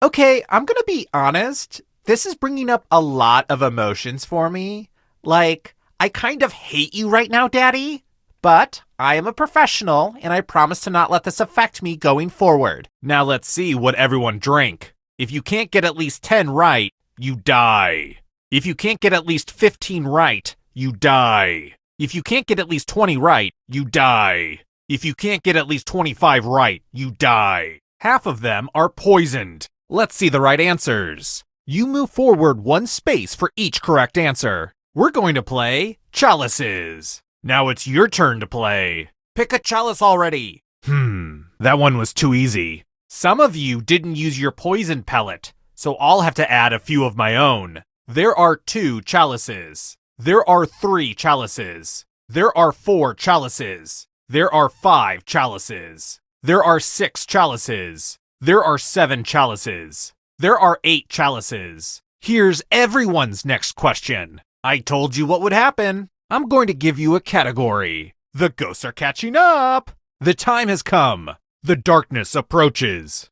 Okay, I'm gonna be honest. This is bringing up a lot of emotions for me. Like, I kind of hate you right now, Daddy. But I am a professional, and I promise to not let this affect me going forward. Now let's see what everyone drank. If you can't get at least 10 right, you die. If you can't get at least 15 right, you die. If you can't get at least 20 right, you die. If you can't get at least 25 right, you die. Half of them are poisoned. Let's see the right answers. You move forward one space for each correct answer. We're going to play Chalices. Now it's your turn to play. Pick a chalice already. That one was too easy. Some of you didn't use your poison pellet, so I'll have to add a few of my own. There are 2 chalices. There are 3 chalices. There are 4 chalices. There are 5 chalices. There are 6 chalices. There are 7 chalices. There are 8 chalices. Here's everyone's next question. I told you what would happen. I'm going to give you a category. The ghosts are catching up. The time has come. The darkness approaches.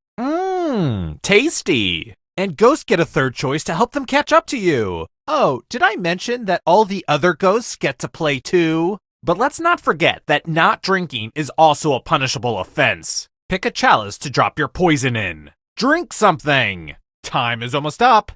Tasty. And ghosts get a third choice to help them catch up to you. Oh, did I mention that all the other ghosts get to play too? But let's not forget that not drinking is also a punishable offense. Pick a chalice to drop your poison in. Drink something. Time is almost up.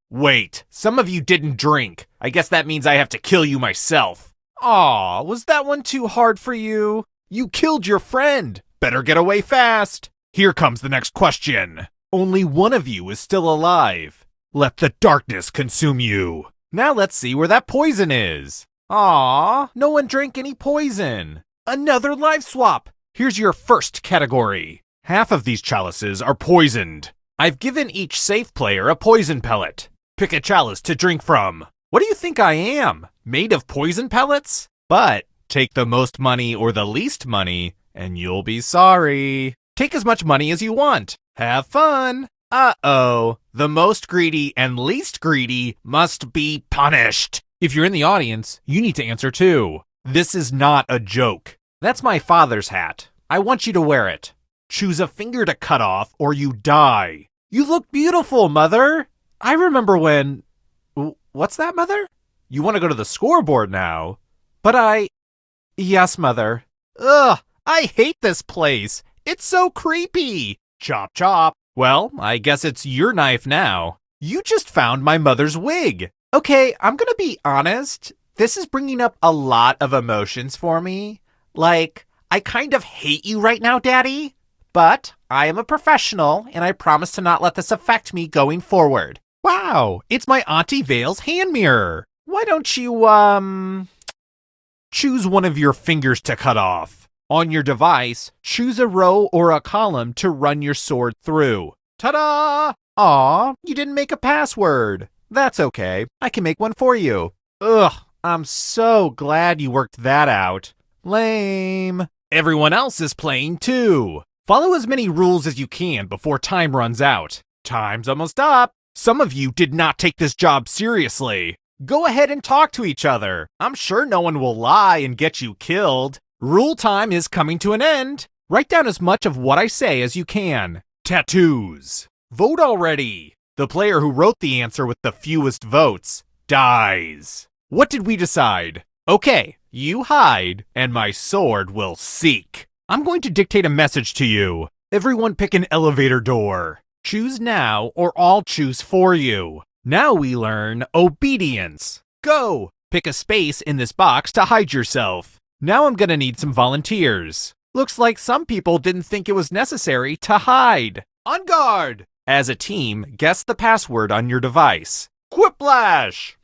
Wait, some of you didn't drink. I guess that means I have to kill you myself. Aw, was that one too hard for you? You killed your friend. Better get away fast. Here comes the next question. Only one of you is still alive. Let the darkness consume you. Now let's see where that poison is. Aw, no one drank any poison. Another life swap. Here's your first category. Half of these chalices are poisoned. I've given each safe player a poison pellet. Pick a chalice to drink from. What do you think I am? Made of poison pellets? But take the most money or the least money, and you'll be sorry. Take as much money as you want. Have fun. Uh-oh. The most greedy and least greedy must be punished. If you're in the audience, you need to answer too. This is not a joke. That's my father's hat. I want you to wear it. Choose a finger to cut off or you die. You look beautiful, Mother. I remember when... What's that, Mother? You want to go to the scoreboard now? But Yes, Mother. Ugh, I hate this place. It's so creepy. Chop, chop. Well, I guess it's your knife now. You just found my mother's wig. Okay, I'm gonna be honest. This is bringing up a lot of emotions for me. Like, I kind of hate you right now, Daddy. But I am a professional, and I promise to not let this affect me going forward. Wow, it's my Auntie Vale's hand mirror. Why don't you, choose one of your fingers to cut off. On your device, choose a row or a column to run your sword through. Ta-da! Aw, you didn't make a password. That's okay, I can make one for you. Ugh, I'm so glad you worked that out. Lame. Everyone else is playing too. Follow as many rules as you can before time runs out. Time's almost up. Some of you did not take this job seriously. Go ahead and talk to each other. I'm sure no one will lie and get you killed. Rule time is coming to an end. Write down as much of what I say as you can. Tattoos. Vote already. The player who wrote the answer with the fewest votes dies. What did we decide? Okay, you hide, and my sword will seek. I'm going to dictate a message to you. Everyone pick an elevator door. Choose now, or I'll choose for you. Now we learn obedience. Go! Pick a space in this box to hide yourself. Now I'm gonna need some volunteers. Looks like some people didn't think it was necessary to hide. On guard! As a team, guess the password on your device. Quiplash!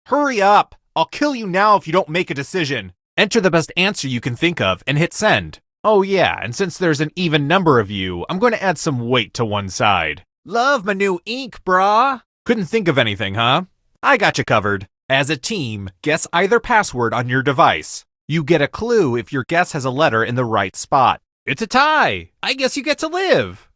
Hurry up! I'll kill you now if you don't make a decision. Enter the best answer you can think of and hit send. Oh yeah, and since there's an even number of you, I'm going to add some weight to one side. Love my new ink, brah. Couldn't think of anything, huh? I got you covered. As a team, guess either password on your device. You get a clue if your guess has a letter in the right spot. It's a tie. I guess you get to live.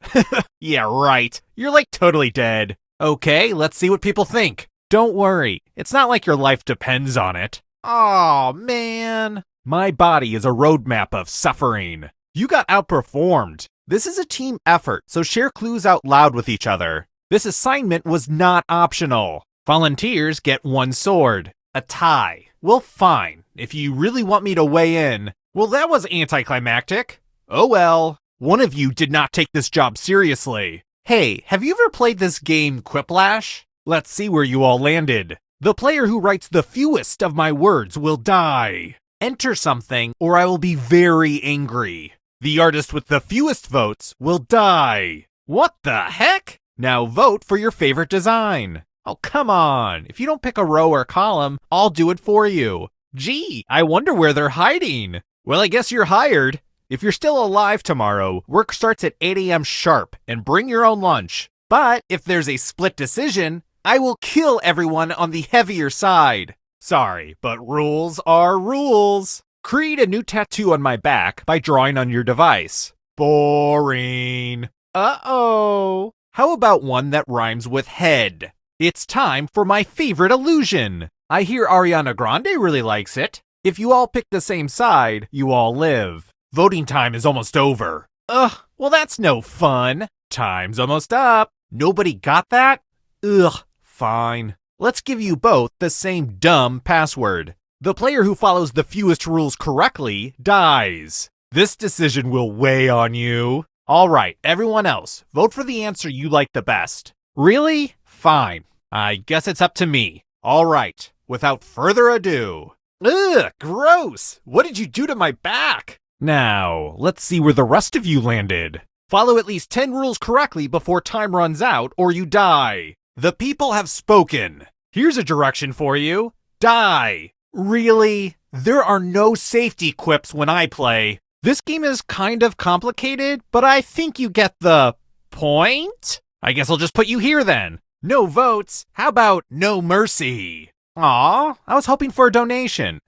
Yeah, right. You're like totally dead. Okay, let's see what people think. Don't worry. It's not like your life depends on it. Aw, man. My body is a roadmap of suffering. You got outperformed. This is a team effort, so share clues out loud with each other. This assignment was not optional. Volunteers get 1 sword. A tie. Well, fine. If you really want me to weigh in. Well, that was anticlimactic. Oh well. One of you did not take this job seriously. Hey, have you ever played this game quiplash? Let's see where you all landed. The player who writes the fewest of my words will die. Enter something or I will be very angry. The artist with the fewest votes will die. What the heck? Now vote for your favorite design. Oh, come on. If you don't pick a row or column, I'll do it for you. Gee, I wonder where they're hiding. Well, I guess you're hired. If you're still alive tomorrow, work starts at 8 a.m. sharp and bring your own lunch. But if there's a split decision, I will kill everyone on the heavier side. Sorry, but rules are rules. Create a new tattoo on my back by drawing on your device. Boring. Uh-oh. How about one that rhymes with head? It's time for my favorite illusion. I hear Ariana Grande really likes it. If you all pick the same side, you all live. Voting time is almost over. Ugh, well that's no fun. Time's almost up. Nobody got that? Ugh, fine. Let's give you both the same dumb password. The player who follows the fewest rules correctly dies. This decision will weigh on you. All right, everyone else, vote for the answer you like the best. Really? Fine. I guess it's up to me. All right, without further ado. Ugh, gross. What did you do to my back? Now, let's see where the rest of you landed. Follow at least 10 rules correctly before time runs out or you die. The people have spoken. Here's a direction for you. Die. Really? There are no safety quips when I play. This game is kind of complicated, but I think you get the point? I guess I'll just put you here then. No votes. How about no mercy? Aw, I was hoping for a donation.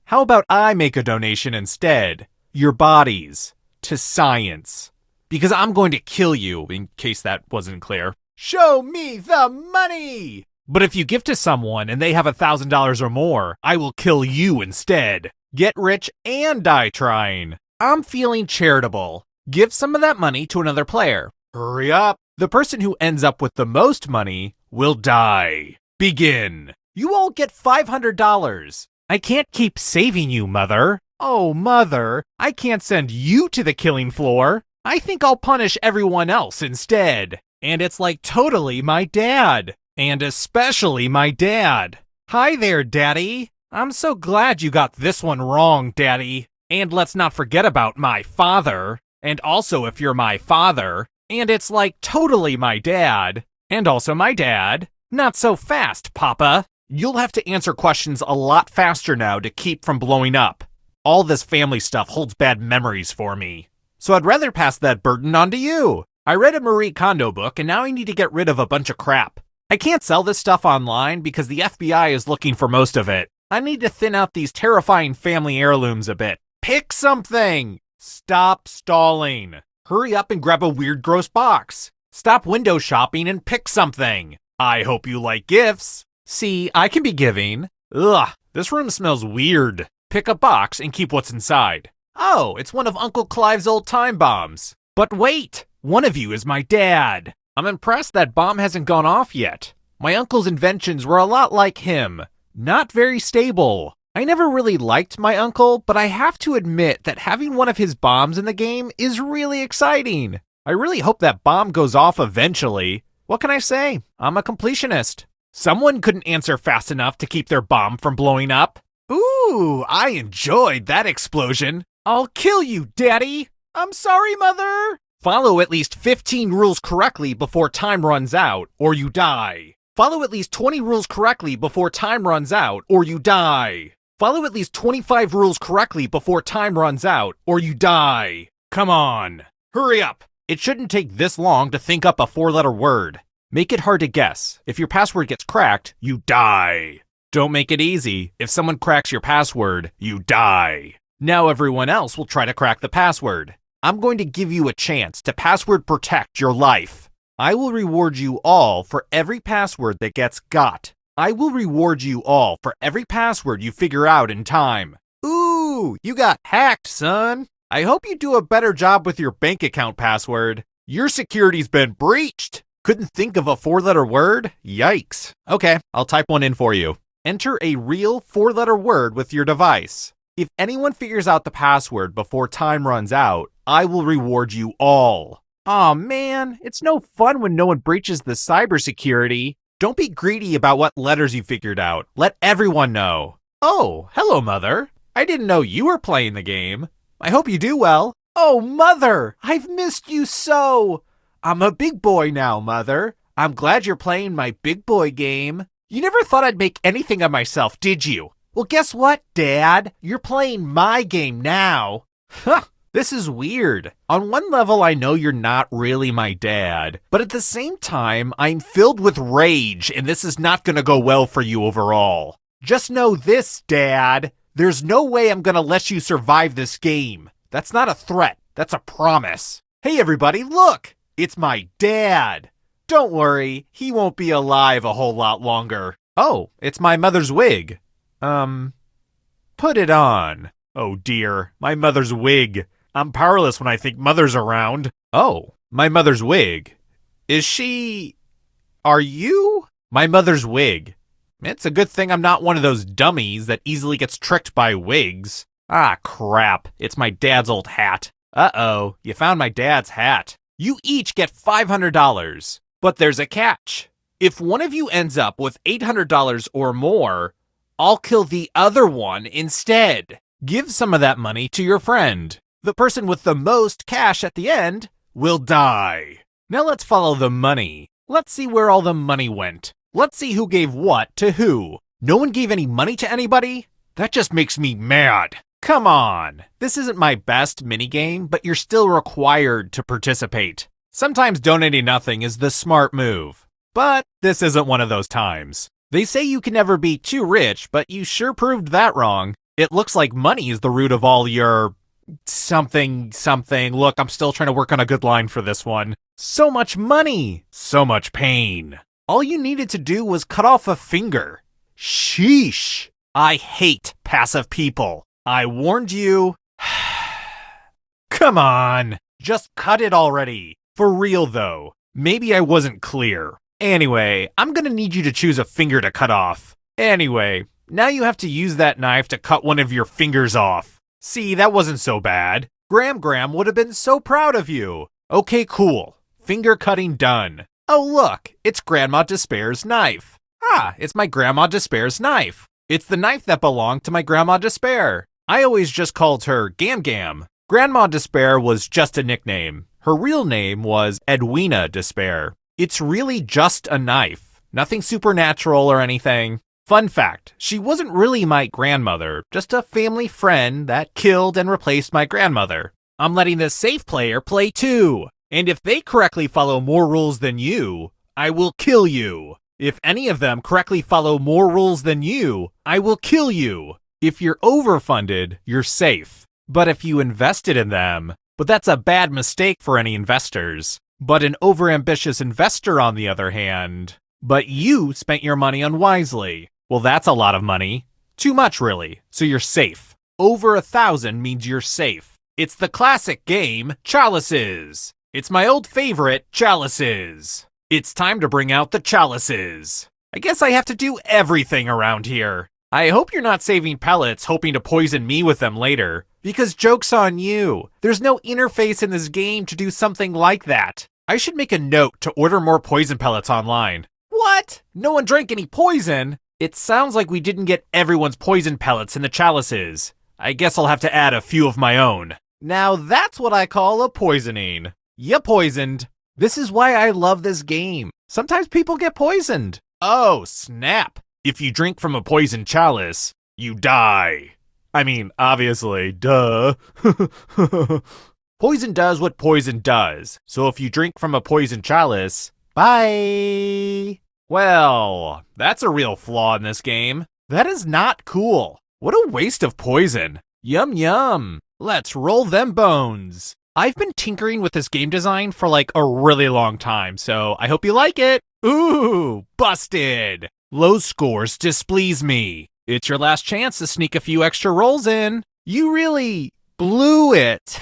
How about I make a donation instead? Your bodies. To science. Because I'm going to kill you, in case that wasn't clear. Show me the money! But if you give to someone and they have $1,000 or more, I will kill you instead. Get rich and die trying. I'm feeling charitable. Give some of that money to another player. Hurry up. The person who ends up with the most money will die. Begin. You all get $500. I can't keep saving you, Mother. Oh, Mother, I can't send you to the killing floor. I think I'll punish everyone else instead. And it's like totally my dad. And especially my dad. Hi there, Daddy. I'm so glad you got this one wrong, Daddy. And let's not forget about my father. And also if you're my father. And it's like totally my dad. And also my dad. Not so fast, Papa. You'll have to answer questions a lot faster now to keep from blowing up. All this family stuff holds bad memories for me. So I'd rather pass that burden on to you. I read a Marie Kondo book and now I need to get rid of a bunch of crap. I can't sell this stuff online because the FBI is looking for most of it. I need to thin out these terrifying family heirlooms a bit. Pick something! Stop stalling. Hurry up and grab a weird gross box. Stop window shopping and pick something. I hope you like gifts. See, I can be giving. Ugh, this room smells weird. Pick a box and keep what's inside. Oh, it's one of Uncle Clive's old time bombs. But wait, one of you is my dad. I'm impressed that bomb hasn't gone off yet. My uncle's inventions were a lot like him. Not very stable. I never really liked my uncle, but I have to admit that having one of his bombs in the game is really exciting. I really hope that bomb goes off eventually. What can I say? I'm a completionist. Someone couldn't answer fast enough to keep their bomb from blowing up. Ooh, I enjoyed that explosion. I'll kill you, Daddy. I'm sorry, Mother. Follow at least 15 rules correctly before time runs out, or you die. Follow at least 20 rules correctly before time runs out, or you die. Follow at least 25 rules correctly before time runs out, or you die. Come on. Hurry up. It shouldn't take this long to think up a 4-letter word. Make it hard to guess. If your password gets cracked, you die. Don't make it easy. If someone cracks your password, you die. Now everyone else will try to crack the password. I'm going to give you a chance to password protect your life. I will reward you all for every password that gets got. I will reward you all for every password you figure out in time. Ooh, you got hacked, son. I hope you do a better job with your bank account password. Your security's been breached. Couldn't think of a 4-letter word? Yikes. Okay, I'll type one in for you. Enter a real 4-letter word with your device. If anyone figures out the password before time runs out, I will reward you all. Aw man, it's no fun when no one breaches the cybersecurity. Don't be greedy about what letters you figured out. Let everyone know. Oh, hello, Mother. I didn't know you were playing the game. I hope you do well. Oh, Mother, I've missed you so. I'm a big boy now, Mother. I'm glad you're playing my big boy game. You never thought I'd make anything of myself, did you? Well, guess what, Dad? You're playing my game now. Huh. This is weird. On one level, I know you're not really my dad, but at the same time, I'm filled with rage, and this is not gonna go well for you overall. Just know this, Dad. There's no way I'm gonna let you survive this game. That's not a threat. That's a promise. Hey, everybody, look! It's my dad. Don't worry, he won't be alive a whole lot longer. Oh, it's my mother's wig. Put it on. Oh dear, my mother's wig. I'm powerless when I think Mother's around. Oh, my mother's wig. Is she... Are you? My mother's wig. It's a good thing I'm not one of those dummies that easily gets tricked by wigs. Ah, crap. It's my dad's old hat. Uh-oh, you found my dad's hat. You each get $500. But there's a catch. If one of you ends up with $800 or more, I'll kill the other one instead. Give some of that money to your friend. The person with the most cash at the end will die. Now let's follow the money. Let's see where all the money went. Let's see who gave what to who. No one gave any money to anybody? That just makes me mad. Come on. This isn't my best minigame, but you're still required to participate. Sometimes donating nothing is the smart move. But this isn't one of those times. They say you can never be too rich, but you sure proved that wrong. It looks like money is the root of all your... something. Look, I'm still trying to work on a good line for this one. So much money. So much pain. All you needed to do was cut off a finger. Sheesh. I hate passive people. I warned you. Come on. Just cut it already. For real though. Maybe I wasn't clear. Anyway, I'm gonna need you to choose a finger to cut off. Anyway, now you have to use that knife to cut one of your fingers off. See, that wasn't so bad. Gram would have been so proud of you. Okay, cool. Finger cutting done. Oh look, it's Grandma Despair's knife. Ah, it's my Grandma Despair's knife. It's the knife that belonged to my Grandma Despair. I always just called her Gam Gam. Grandma Despair was just a nickname. Her real name was Edwina Despair. It's really just a knife. Nothing supernatural or anything. Fun fact, she wasn't really my grandmother, just a family friend that killed and replaced my grandmother. I'm letting the safe player play too. And if they correctly follow more rules than you, I will kill you. If any of them correctly follow more rules than you, I will kill you. If you're overfunded, you're safe. But if you invested in them, but that's a bad mistake for any investors. But an overambitious investor, on the other hand, but you spent your money unwisely. Well, that's a lot of money. Too much, really. So you're safe. Over 1,000 means you're safe. It's the classic game, Chalices. It's my old favorite, Chalices. It's time to bring out the Chalices. I guess I have to do everything around here. I hope you're not saving pellets hoping to poison me with them later. Because joke's on you. There's no interface in this game to do something like that. I should make a note to order more poison pellets online. What? No one drank any poison? It sounds like we didn't get everyone's poison pellets in the Chalices. I guess I'll have to add a few of my own. Now that's what I call a poisoning. You poisoned. This is why I love this game. Sometimes people get poisoned. Oh, snap. If you drink from a poisoned chalice, you die. I mean, obviously, duh. Poison does what poison does. So if you drink from a poisoned chalice, bye. Well, that's a real flaw in this game. That is not cool. What a waste of poison. Yum yum. Let's roll them bones. I've been tinkering with this game design for like a really long time, so I hope you like it. Ooh, busted. Low scores displease me. It's your last chance to sneak a few extra rolls in. You really Blew it.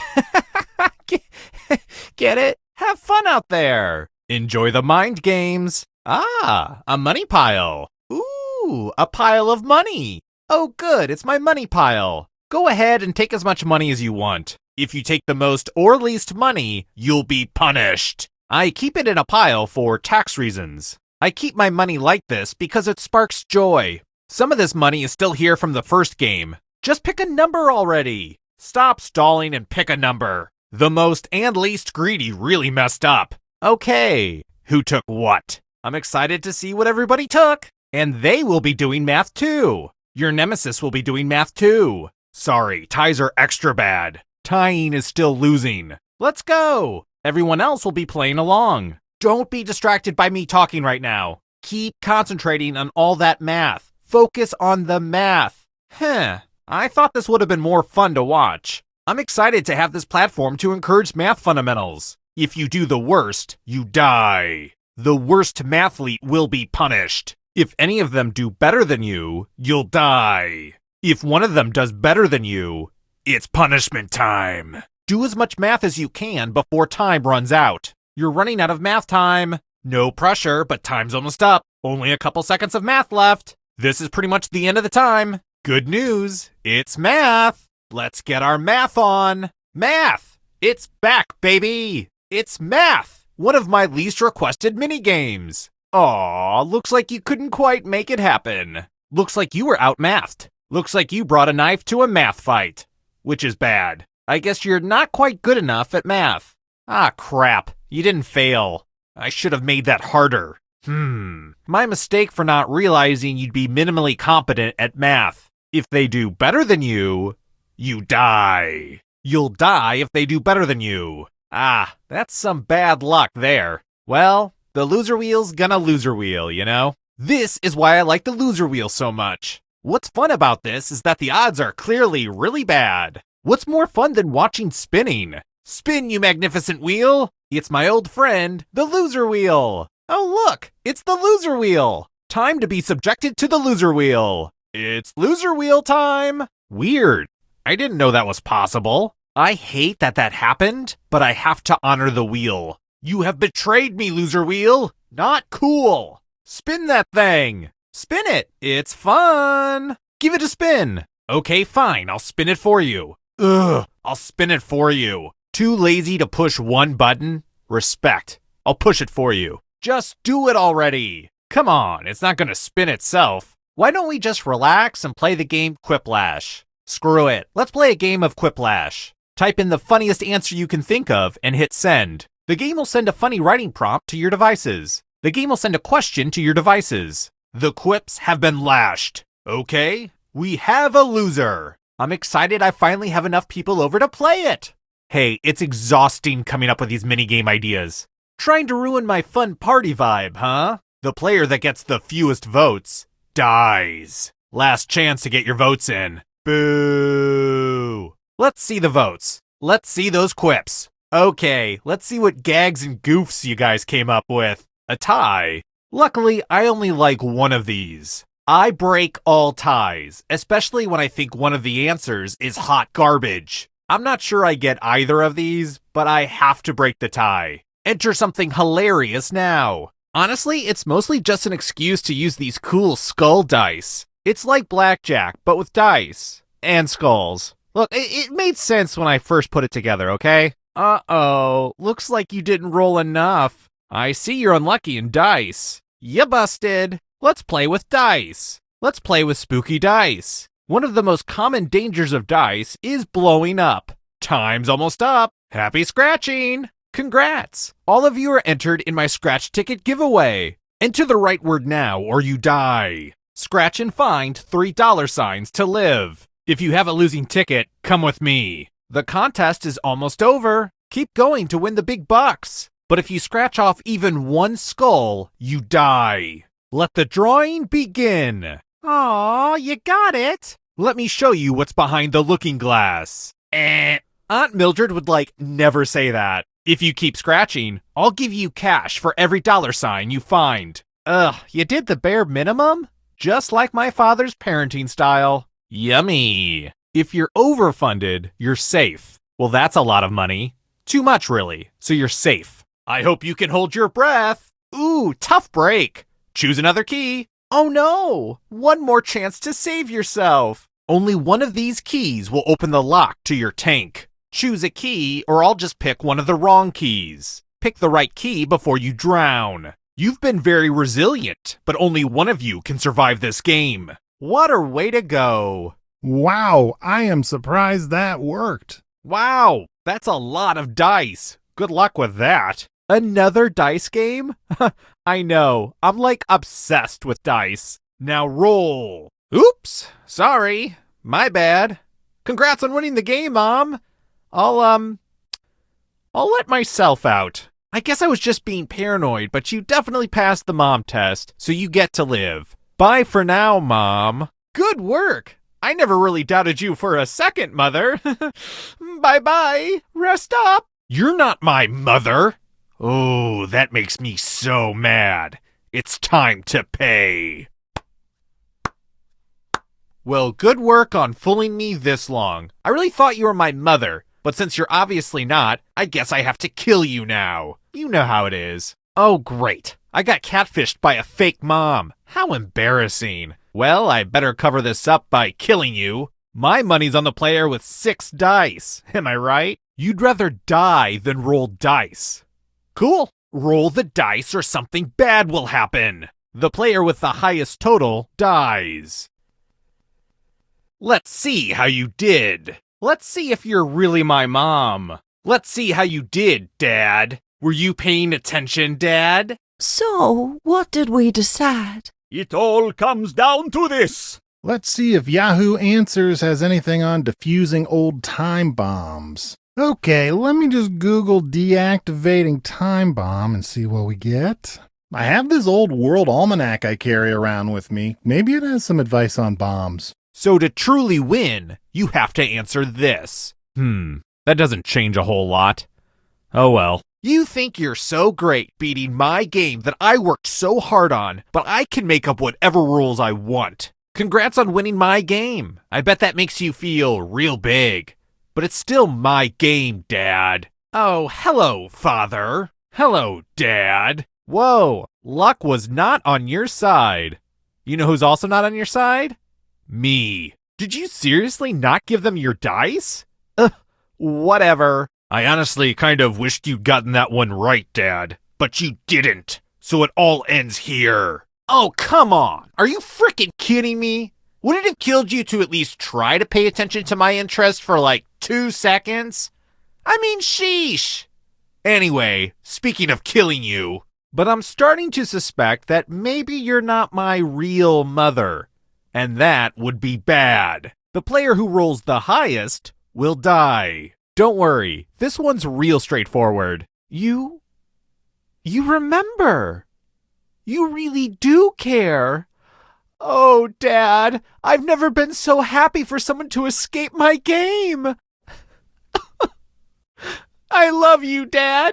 Get it? Have fun out there. Enjoy the mind games. Ah, a money pile. Ooh, a pile of money. Oh, good, it's my money pile. Go ahead and take as much money as you want. If you take the most or least money, you'll be punished. I keep it in a pile for tax reasons. I keep my money like this because it sparks joy. Some of this money is still here from the first game. Just pick a number already. Stop stalling and pick a number. The most and least greedy really messed up. Okay, who took what? I'm excited to see what everybody took. And they will be doing math too. Your nemesis will be doing math too. Sorry, ties are extra bad. Tying is still losing. Let's go. Everyone else will be playing along. Don't be distracted by me talking right now. Keep concentrating on all that math. Focus on the math. I thought this would have been more fun to watch. I'm excited to have this platform to encourage math fundamentals. If you do the worst, you die. The worst mathlete will be punished. If any of them do better than you, you'll die. If one of them does better than you, it's punishment time. Do as much math as you can before time runs out. You're running out of math time. No pressure, but time's almost up. Only a couple seconds of math left. This is pretty much the end of the time. Good news, it's math. Let's get our math on. Math! It's back, baby! It's math! One of my least requested minigames. Aw, looks like you couldn't quite make it happen. Looks like you were outmathed. Looks like you brought a knife to a math fight. Which is bad. I guess you're not quite good enough at math. Ah, crap. You didn't fail. I should have made that harder. My mistake for not realizing you'd be minimally competent at math. If they do better than you, you die. You'll die if they do better than you. Ah, that's some bad luck there. Well, the loser wheel's gonna loser wheel, you know? This is why I like the loser wheel so much. What's fun about this is that the odds are clearly really bad. What's more fun than watching spinning? Spin, you magnificent wheel! It's my old friend, the loser wheel! Oh look, it's the loser wheel! Time to be subjected to the loser wheel! It's loser wheel time! Weird. I didn't know that was possible. I hate that happened, but I have to honor the wheel. You have betrayed me, loser wheel! Not cool! Spin that thing! Spin it! It's fun! Give it a spin! Okay, fine, I'll spin it for you. Ugh, I'll spin it for you. Too lazy to push one button? Respect. I'll push it for you. Just do it already! Come on, it's not gonna spin itself. Why don't we just relax and play the game Quiplash? Screw it, let's play a game of Quiplash. Type in the funniest answer you can think of and hit send. The game will send a funny writing prompt to your devices. The game will send a question to your devices. The quips have been lashed. Okay, we have a loser. I'm excited I finally have enough people over to play it. Hey, it's exhausting coming up with these minigame ideas. Trying to ruin my fun party vibe, huh? The player that gets the fewest votes dies. Last chance to get your votes in. Boo! Let's see the votes. Let's see those quips. Okay, let's see what gags and goofs you guys came up with. A tie. Luckily, I only like one of these. I break all ties, especially when I think one of the answers is hot garbage. I'm not sure I get either of these, but I have to break the tie. Enter something hilarious now. Honestly, it's mostly just an excuse to use these cool skull dice. It's like blackjack, but with dice. And skulls. Look, it made sense when I first put it together, okay? Uh-oh, looks like you didn't roll enough. I see you're unlucky in dice. You busted. Let's play with dice. Let's play with spooky dice. One of the most common dangers of dice is blowing up. Time's almost up. Happy scratching. Congrats. All of you are entered in my scratch ticket giveaway. Enter the right word now or you die. Scratch and find $3 to live. If you have a losing ticket, come with me. The contest is almost over. Keep going to win the big bucks. But if you scratch off even one skull, you die. Let the drawing begin. Aw, you got it. Let me show you what's behind the looking glass. Aunt Mildred would never say that. If you keep scratching, I'll give you cash for every $sign you find. Ugh, you did the bare minimum? Just like my father's parenting style. Yummy. If you're overfunded, you're safe. Well, that's a lot of money. Too much, really, so you're safe. I hope you can hold your breath. Ooh, tough break. Choose another key. Oh no! One more chance to save yourself. Only one of these keys will open the lock to your tank. Choose a key, or I'll just pick one of the wrong keys. Pick the right key before you drown. You've been very resilient, but only one of you can survive this game. What a way to go. Wow, I am surprised that worked. Wow, that's a lot of dice. Good luck with that. Another dice game? I know, I'm like obsessed with dice. Now roll. Oops, sorry, my bad. Congrats on winning the game, Mom. I'll let myself out. I guess I was just being paranoid, but you definitely passed the mom test, so you get to live. Bye for now, Mom. Good work. I never really doubted you for a second, Mother. Bye-bye. Rest up. You're not my mother. Oh, that makes me so mad. It's time to pay. Well, good work on fooling me this long. I really thought you were my mother, but since you're obviously not, I guess I have to kill you now. You know how it is. Oh, great. I got catfished by a fake mom. How embarrassing. Well, I better cover this up by killing you. My money's on the player with 6 dice. Am I right? You'd rather die than roll dice. Cool. Roll the dice or something bad will happen. The player with the highest total dies. Let's see how you did. Let's see if you're really my mom. Let's see how you did, Dad. Were you paying attention, Dad? So, what did we decide? It all comes down to this. Let's see if Yahoo Answers has anything on defusing old time bombs. Okay, let me just Google deactivating time bomb and see what we get. I have this old world almanac I carry around with me. Maybe it has some advice on bombs. So to truly win, you have to answer this. That doesn't change a whole lot. Oh well. You think you're so great beating my game that I worked so hard on, but I can make up whatever rules I want. Congrats on winning my game. I bet that makes you feel real big. But it's still my game, Dad. Oh, hello, Father. Hello, Dad. Whoa, luck was not on your side. You know who's also not on your side? Me. Did you seriously not give them your dice? Whatever. I honestly kind of wished you'd gotten that one right, Dad. But you didn't. So it all ends here. Oh, come on. Are you frickin' kidding me? Would it have killed you to at least try to pay attention to my interest for like 2 seconds? I mean, sheesh. Anyway, speaking of killing you, but I'm starting to suspect that maybe you're not my real mother. And that would be bad. The player who rolls the highest will die. Don't worry, this one's real straightforward. You remember. You really do care. Oh, Dad, I've never been so happy for someone to escape my game. I love you, Dad.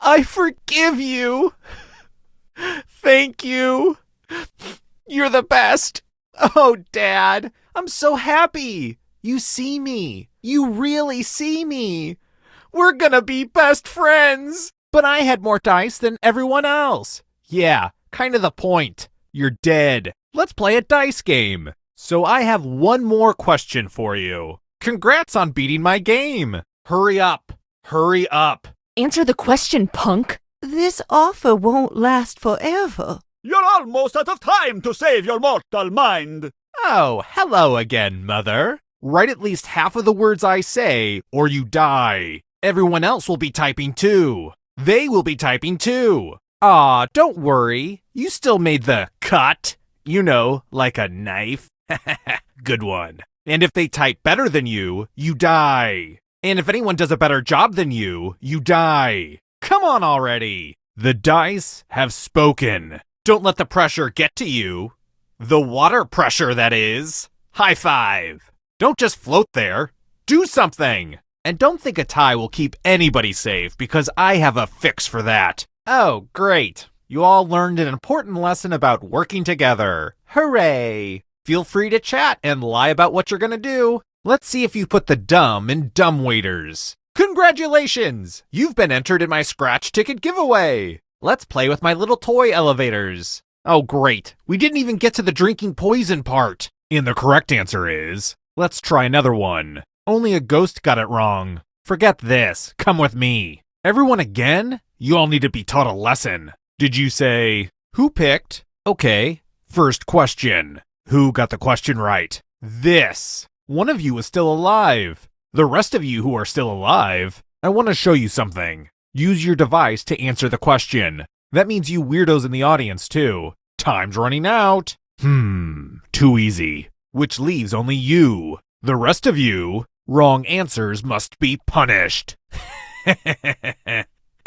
I forgive you. Thank you. You're the best. Oh, Dad, I'm so happy. You see me. You really see me. We're gonna be best friends. But I had more dice than everyone else. Yeah, kind of the point. You're dead. Let's play a dice game. So I have one more question for you. Congrats on beating my game. Hurry up. Hurry up. Answer the question, punk. This offer won't last forever. You're almost out of time to save your mortal mind. Oh, hello again, Mother. Write at least half of the words I say, or you die. Everyone else will be typing too. They will be typing too. Aw, don't worry. You still made the cut. You know, like a knife. Good one. And if they type better than you, you die. And if anyone does a better job than you, you die. Come on already. The dice have spoken. Don't let the pressure get to you. The water pressure, that is. High five. Don't just float there. Do something. And don't think a tie will keep anybody safe, because I have a fix for that. Oh, great. You all learned an important lesson about working together. Hooray! Feel free to chat and lie about what you're gonna do. Let's see if you put the dumb in dumbwaiters. Congratulations! You've been entered in my scratch ticket giveaway. Let's play with my little toy elevators. Oh great, we didn't even get to the drinking poison part. And the correct answer is, let's try another one. Only a ghost got it wrong. Forget this, come with me. Everyone again? You all need to be taught a lesson. Did you say, who picked? Okay, first question. Who got the question right? This. One of you is still alive. The rest of you who are still alive, I want to show you something. Use your device to answer the question. That means you weirdos in the audience too. Time's running out. Too easy. Which leaves only you. The rest of you, wrong answers must be punished.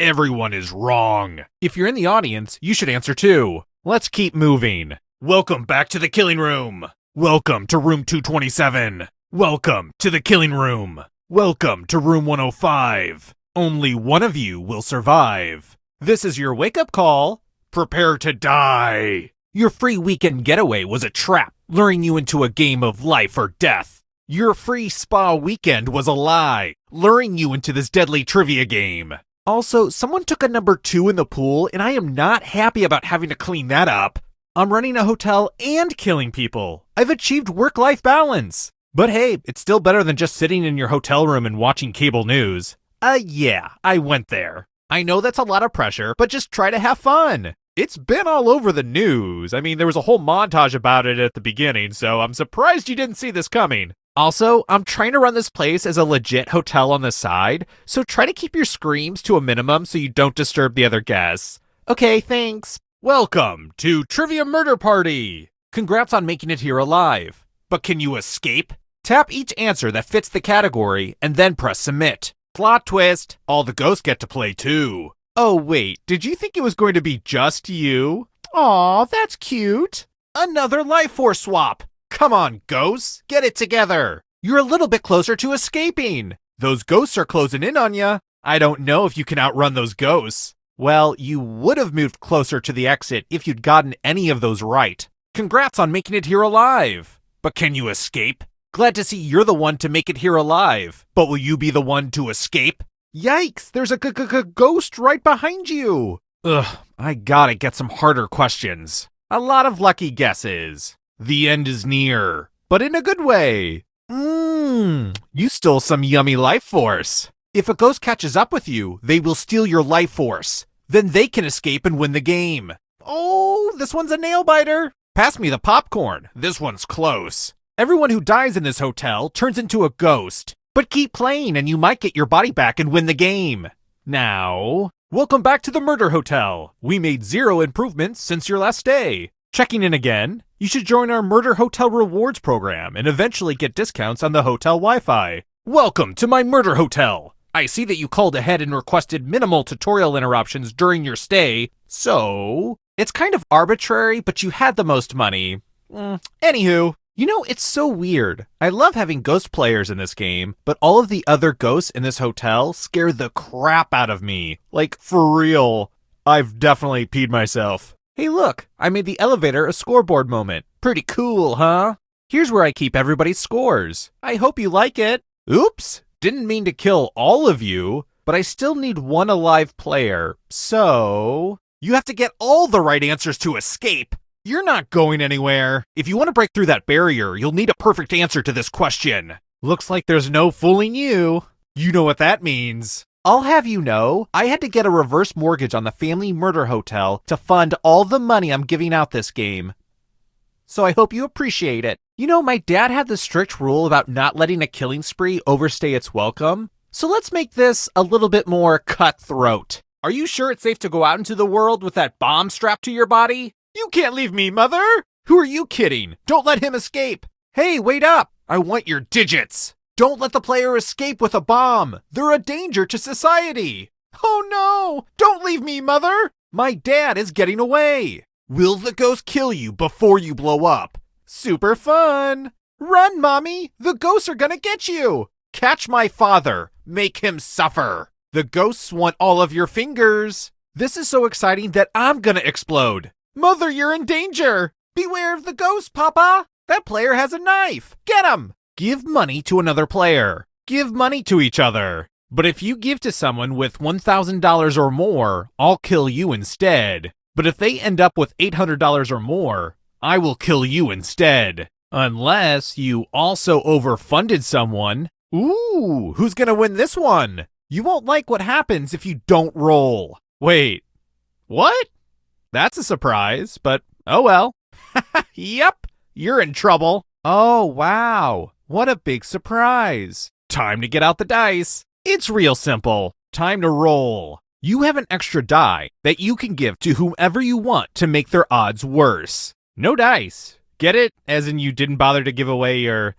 Everyone is wrong. If you're in the audience, you should answer too. Let's keep moving. Welcome back to the killing room. Welcome to room 227. Welcome to the killing room. Welcome to room 105. Only one of you will survive. This is your wake-up call. Prepare to die. Your free weekend getaway was a trap, luring you into a game of life or death. Your free spa weekend was a lie, luring you into this deadly trivia game. Also, someone took a number 2 in the pool, and I am not happy about having to clean that up. I'm running a hotel and killing people. I've achieved work-life balance. But hey, it's still better than just sitting in your hotel room and watching cable news. Yeah, I went there. I know that's a lot of pressure, but just try to have fun. It's been all over the news. I mean, there was a whole montage about it at the beginning, so I'm surprised you didn't see this coming. Also, I'm trying to run this place as a legit hotel on the side, so try to keep your screams to a minimum so you don't disturb the other guests. Okay, thanks. Welcome to Trivia Murder Party. Congrats on making it here alive. But can you escape? Tap each answer that fits the category and then press submit. Plot twist, all the ghosts get to play too. Oh wait, did you think it was going to be just you? Aw, that's cute. Another life force swap. Come on, ghosts, get it together. You're a little bit closer to escaping. Those ghosts are closing in on you. I don't know if you can outrun those ghosts. Well, you would have moved closer to the exit if you'd gotten any of those right. Congrats on making it here alive. But can you escape? Glad to see you're the one to make it here alive. But will you be the one to escape? Yikes, there's a ghost right behind you. Ugh, I gotta get some harder questions. A lot of lucky guesses. The end is near, but in a good way. You stole some yummy life force. If a ghost catches up with you, they will steal your life force. Then they can escape and win the game. Oh, this one's a nail biter. Pass me the popcorn. This one's close. Everyone who dies in this hotel turns into a ghost. But keep playing and you might get your body back and win the game. Now, welcome back to the Murder Hotel. We made 0 improvements since your last stay. Checking in again, you should join our Murder Hotel Rewards program and eventually get discounts on the hotel Wi-Fi. Welcome to my Murder Hotel. I see that you called ahead and requested minimal tutorial interruptions during your stay, so it's kind of arbitrary, but you had the most money. Anywho, you know, it's so weird. I love having ghost players in this game, but all of the other ghosts in this hotel scare the crap out of me. Like, for real. I've definitely peed myself. Hey look, I made the elevator a scoreboard moment. Pretty cool, huh? Here's where I keep everybody's scores. I hope you like it. Oops, didn't mean to kill all of you, but I still need one alive player. So, you have to get all the right answers to escape. You're not going anywhere. If you want to break through that barrier, you'll need a perfect answer to this question. Looks like there's no fooling you. You know what that means. I'll have you know, I had to get a reverse mortgage on the Family Murder Hotel to fund all the money I'm giving out this game. So I hope you appreciate it. You know, my dad had this strict rule about not letting a killing spree overstay its welcome. So let's make this a little bit more cutthroat. Are you sure it's safe to go out into the world with that bomb strapped to your body? You can't leave me, mother! Who are you kidding? Don't let him escape! Hey, wait up! I want your digits! Don't let the player escape with a bomb! They're a danger to society! Oh no! Don't leave me, mother! My dad is getting away! Will the ghost kill you before you blow up? Super fun! Run, mommy! The ghosts are gonna get you! Catch my father! Make him suffer! The ghosts want all of your fingers! This is so exciting that I'm gonna explode! Mother, you're in danger! Beware of the ghost, Papa! That player has a knife! Get him! Give money to another player. Give money to each other. But if you give to someone with $1,000 or more, I'll kill you instead. But if they end up with $800 or more, I will kill you instead. Unless you also overfunded someone. Ooh, who's gonna win this one? You won't like what happens if you don't roll. Wait, what? That's a surprise, but oh well. Yep, you're in trouble. Oh, wow. What a big surprise. Time to get out the dice. It's real simple. Time to roll. You have an extra die that you can give to whomever you want to make their odds worse. No dice. Get it? As in you didn't bother to give away your...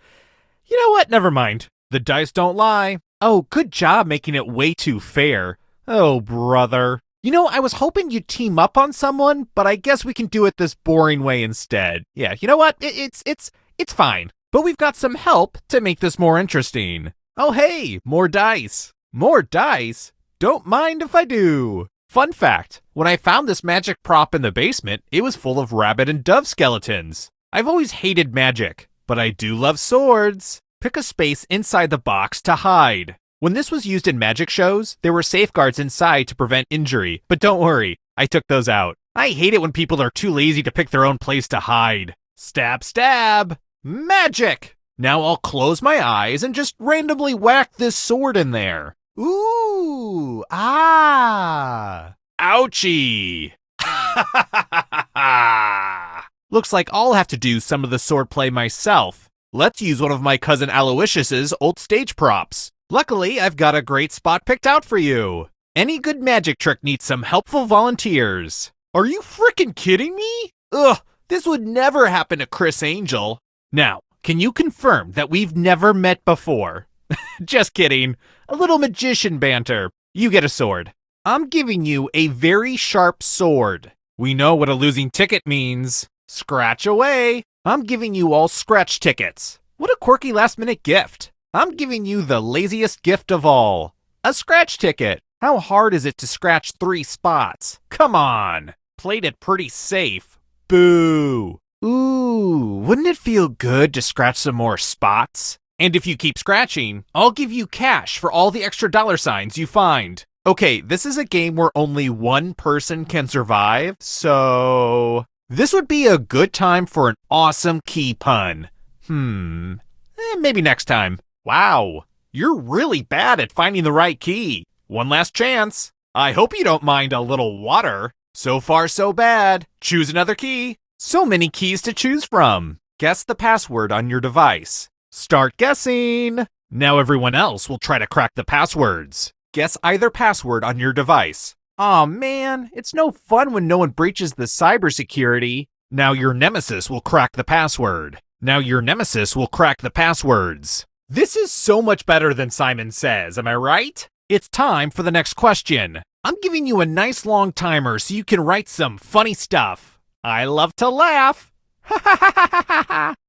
You know what? Never mind. The dice don't lie. Oh, good job making it way too fair. Oh, brother. You know, I was hoping you'd team up on someone, but I guess we can do it this boring way instead. Yeah, you know what? It's fine. But we've got some help to make this more interesting. Oh, hey, more dice. More dice? Don't mind if I do. Fun fact, when I found this magic prop in the basement, it was full of rabbit and dove skeletons. I've always hated magic, but I do love swords. Pick a space inside the box to hide. When this was used in magic shows, there were safeguards inside to prevent injury, but don't worry, I took those out. I hate it when people are too lazy to pick their own place to hide. Stab, stab. Magic! Now I'll close my eyes and just randomly whack this sword in there. Ooh, ah. Ouchie. Looks like I'll have to do some of the swordplay myself. Let's use one of my cousin Aloysius's old stage props. Luckily, I've got a great spot picked out for you. Any good magic trick needs some helpful volunteers. Are you frickin' kidding me? Ugh, this would never happen to Chris Angel. Now, can you confirm that we've never met before? Just kidding. A little magician banter. You get a sword. I'm giving you a very sharp sword. We know what a losing ticket means. Scratch away. I'm giving you all scratch tickets. What a quirky last-minute gift. I'm giving you the laziest gift of all. A scratch ticket. How hard is it to scratch 3 spots? Come on. Played it pretty safe. Boo. Ooh, wouldn't it feel good to scratch some more spots? And if you keep scratching, I'll give you cash for all the extra dollar signs you find. Okay, this is a game where only one person can survive, so... This would be a good time for an awesome key pun. Maybe next time. Wow, you're really bad at finding the right key. One last chance. I hope you don't mind a little water. So far, so bad. Choose another key. So many keys to choose from. Guess the password on your device. Start guessing. Now everyone else will try to crack the passwords. Guess either password on your device. Aw man, it's no fun when no one breaches the cybersecurity. Now your nemesis will crack the password. Now your nemesis will crack the passwords. This is so much better than Simon Says, am I right? It's time for the next question. I'm giving you a nice long timer so you can write some funny stuff. I love to laugh.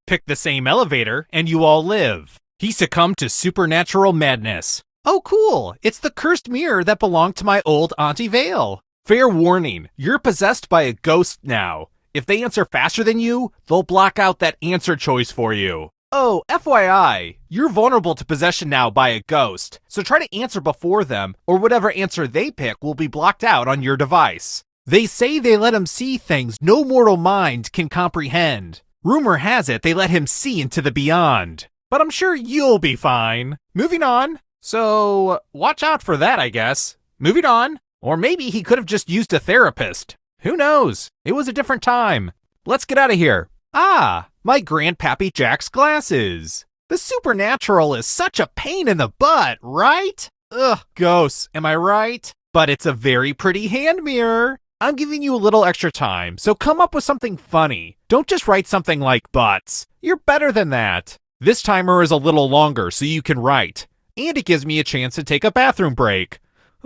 Pick the same elevator and you all live. He succumbed to supernatural madness. Oh cool, it's the cursed mirror that belonged to my old Auntie Vale. Fair warning, you're possessed by a ghost now. If they answer faster than you, they'll block out that answer choice for you. Oh, FYI, you're vulnerable to possession now by a ghost, so try to answer before them, or whatever answer they pick will be blocked out on your device. They say they let him see things no mortal mind can comprehend. Rumor has it they let him see into the beyond. But I'm sure you'll be fine. Moving on. So, watch out for that, I guess. Moving on. Or maybe he could have just used a therapist. Who knows? It was a different time. Let's get out of here. Ah, my Grandpappy Jack's glasses. The supernatural is such a pain in the butt, right? Ugh, ghosts, am I right? But it's a very pretty hand mirror. I'm giving you a little extra time, so come up with something funny. Don't just write something like butts. You're better than that. This timer is a little longer, so you can write. And it gives me a chance to take a bathroom break.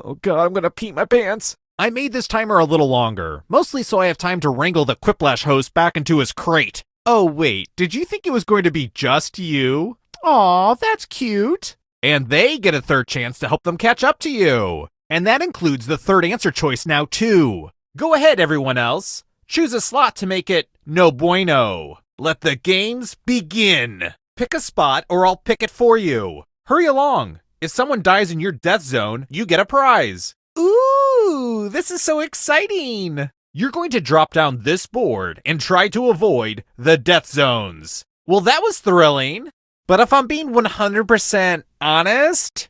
Oh god, I'm gonna pee my pants. I made this timer a little longer, mostly so I have time to wrangle the quiplash host back into his crate. Oh wait, did you think it was going to be just you? Aw, that's cute. And they get a third chance to help them catch up to you. And that includes the third answer choice now too. Go ahead everyone else. Choose a slot to make it no bueno. Let the games begin. Pick a spot or I'll pick it for you. Hurry along. If someone dies in your death zone, you get a prize. Ooh, this is so exciting. You're going to drop down this board and try to avoid the death zones. Well, that was thrilling. But if I'm being 100% honest,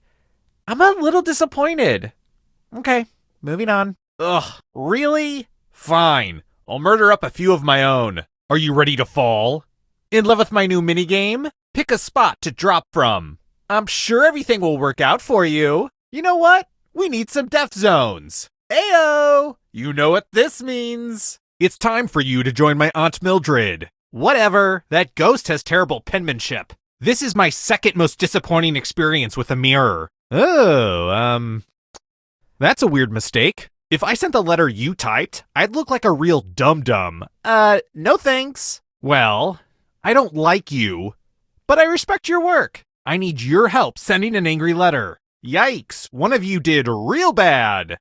I'm a little disappointed. Okay, moving on. Ugh, really? Fine. I'll murder up a few of my own. Are you ready to fall? In love with my new minigame? Pick a spot to drop from. I'm sure everything will work out for you. You know what? We need some death zones. Ayo! You know what this means. It's time for you to join my Aunt Mildred. Whatever, that ghost has terrible penmanship. This is my second most disappointing experience with a mirror. Oh, that's a weird mistake. If I sent the letter you typed, I'd look like a real dum-dum. No thanks. Well, I don't like you, but I respect your work. I need your help sending an angry letter. Yikes, one of you did real bad.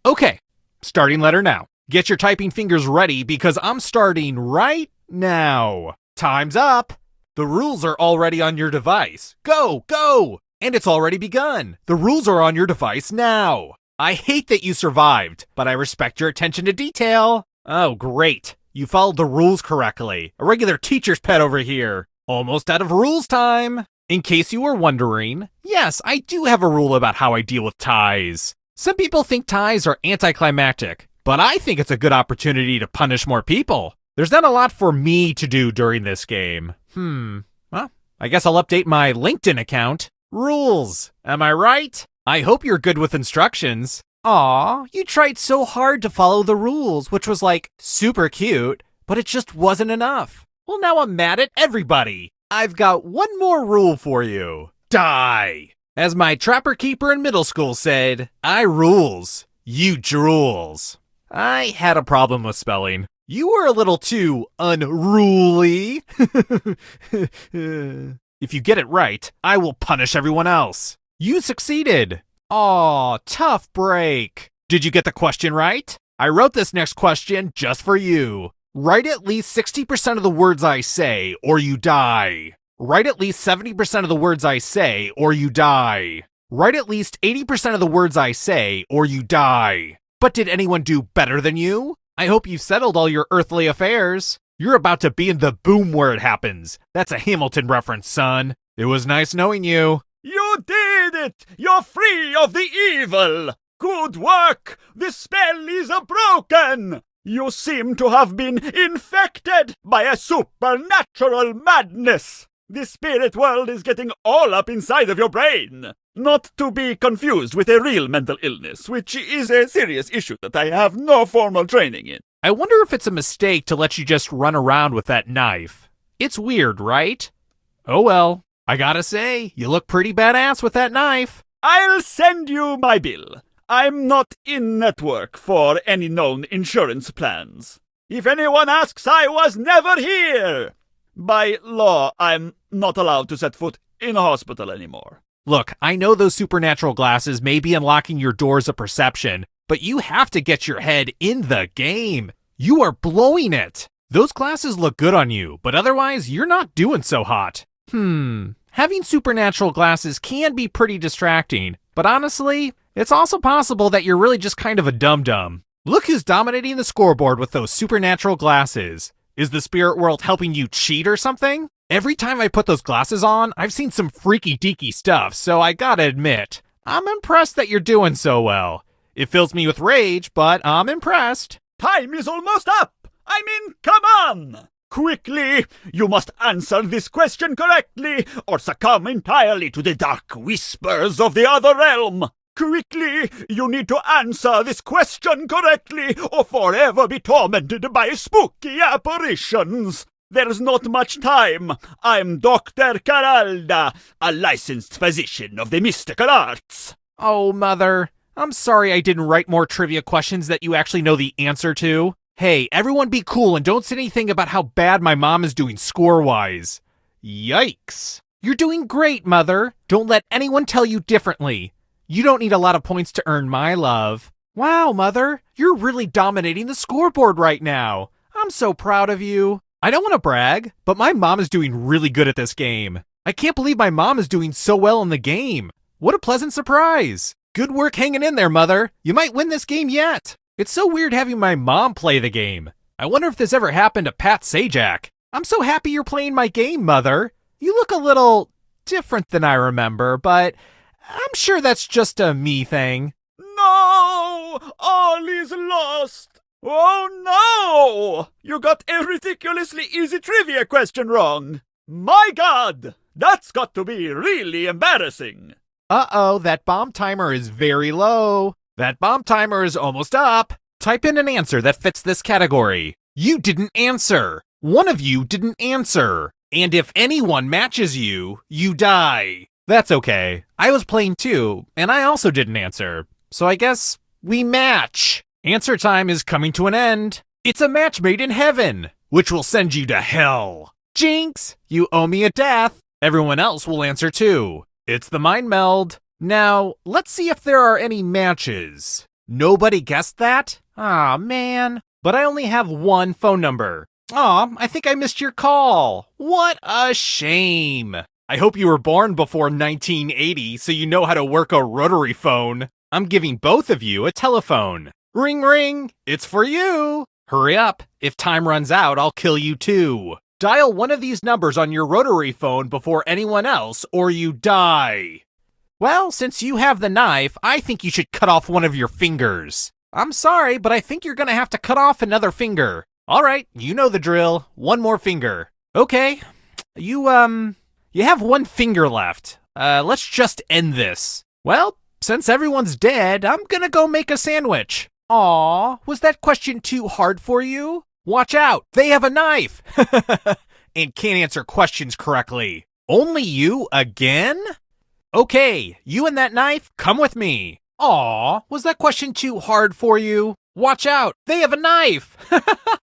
Okay, starting letter now. Get your typing fingers ready because I'm starting right now. Time's up. The rules are already on your device. Go, go! And it's already begun. The rules are on your device now. I hate that you survived, but I respect your attention to detail. Oh, great. You followed the rules correctly. A regular teacher's pet over here. Almost out of rules time. In case you were wondering, yes, I do have a rule about how I deal with ties. Some people think ties are anticlimactic, but I think it's a good opportunity to punish more people. There's not a lot for me to do during this game. Well, I guess I'll update my LinkedIn account. Rules, am I right? I hope you're good with instructions. Aw, you tried so hard to follow the rules, which was like super cute, but it just wasn't enough. Well, now I'm mad at everybody. I've got one more rule for you. Die. As my trapper keeper in middle school said, I rules, you drools. I had a problem with spelling. You were a little too unruly. If you get it right, I will punish everyone else. You succeeded. Aw, tough break. Did you get the question right? I wrote this next question just for you. Write at least 60% of the words I say, or you die. Write at least 70% of the words I say, or you die. Write at least 80% of the words I say, or you die. But did anyone do better than you? I hope you've settled all your earthly affairs. You're about to be in the boom where it happens. That's a Hamilton reference, son. It was nice knowing you. You did it! You're free of the evil! Good work! The spell is broken! You seem to have been infected by a supernatural madness! The spirit world is getting all up inside of your brain! Not to be confused with a real mental illness, which is a serious issue that I have no formal training in. I wonder if it's a mistake to let you just run around with that knife. It's weird, right? Oh well. I gotta say, you look pretty badass with that knife. I'll send you my bill. I'm not in network for any known insurance plans. If anyone asks, I was never here. By law, I'm not allowed to set foot in a hospital anymore. Look, I know those supernatural glasses may be unlocking your doors of perception, but you have to get your head in the game. You are blowing it. Those glasses look good on you, but otherwise, you're not doing so hot. Having supernatural glasses can be pretty distracting, but honestly, it's also possible that you're really just kind of a dum-dum. Look who's dominating the scoreboard with those supernatural glasses. Is the spirit world helping you cheat or something? Every time I put those glasses on, I've seen some freaky deaky stuff, so I gotta admit, I'm impressed that you're doing so well. It fills me with rage, but I'm impressed. Time is almost up! I mean, come on! Quickly, you must answer this question correctly, or succumb entirely to the dark whispers of the other realm. Quickly, you need to answer this question correctly, or forever be tormented by spooky apparitions. There's not much time. I'm Dr. Caralda, a licensed physician of the mystical arts. Oh, Mother. I'm sorry I didn't write more trivia questions that you actually know the answer to. Hey, everyone be cool and don't say anything about how bad my mom is doing score-wise. Yikes. You're doing great, Mother. Don't let anyone tell you differently. You don't need a lot of points to earn my love. Wow, Mother, you're really dominating the scoreboard right now. I'm so proud of you. I don't want to brag, but my mom is doing really good at this game. I can't believe my mom is doing so well in the game. What a pleasant surprise. Good work hanging in there, Mother. You might win this game yet. It's so weird having my mom play the game. I wonder if this ever happened to Pat Sajak. I'm so happy you're playing my game, Mother. You look a little different than I remember, but I'm sure that's just a me thing. No! All is lost! Oh no! You got a ridiculously easy trivia question wrong! My God! That's got to be really embarrassing! Uh-oh, that bomb timer is very low. That bomb timer is almost up. Type in an answer that fits this category. You didn't answer. One of you didn't answer. And if anyone matches you, you die. That's okay. I was playing too, and I also didn't answer. So I guess we match. Answer time is coming to an end. It's a match made in heaven, which will send you to hell. Jinx, you owe me a death. Everyone else will answer too. It's the mind meld. Now, let's see if there are any matches. Nobody guessed that? Aw, man. But I only have one phone number. Aw, I think I missed your call. What a shame. I hope you were born before 1980 so you know how to work a rotary phone. I'm giving both of you a telephone. Ring ring, it's for you. Hurry up. If time runs out, I'll kill you too. Dial one of these numbers on your rotary phone before anyone else or you die. Well, since you have the knife, I think you should cut off one of your fingers. I'm sorry, but I think you're gonna have to cut off another finger. All right, you know the drill. One more finger. Okay, you have one finger left. Let's just end this. Well, since everyone's dead, I'm gonna go make a sandwich. Aw, was that question too hard for you? Watch out, they have a knife! And can't answer questions correctly. Only you again? Okay, you and that knife, come with me. Aw, was that question too hard for you? Watch out, they have a knife!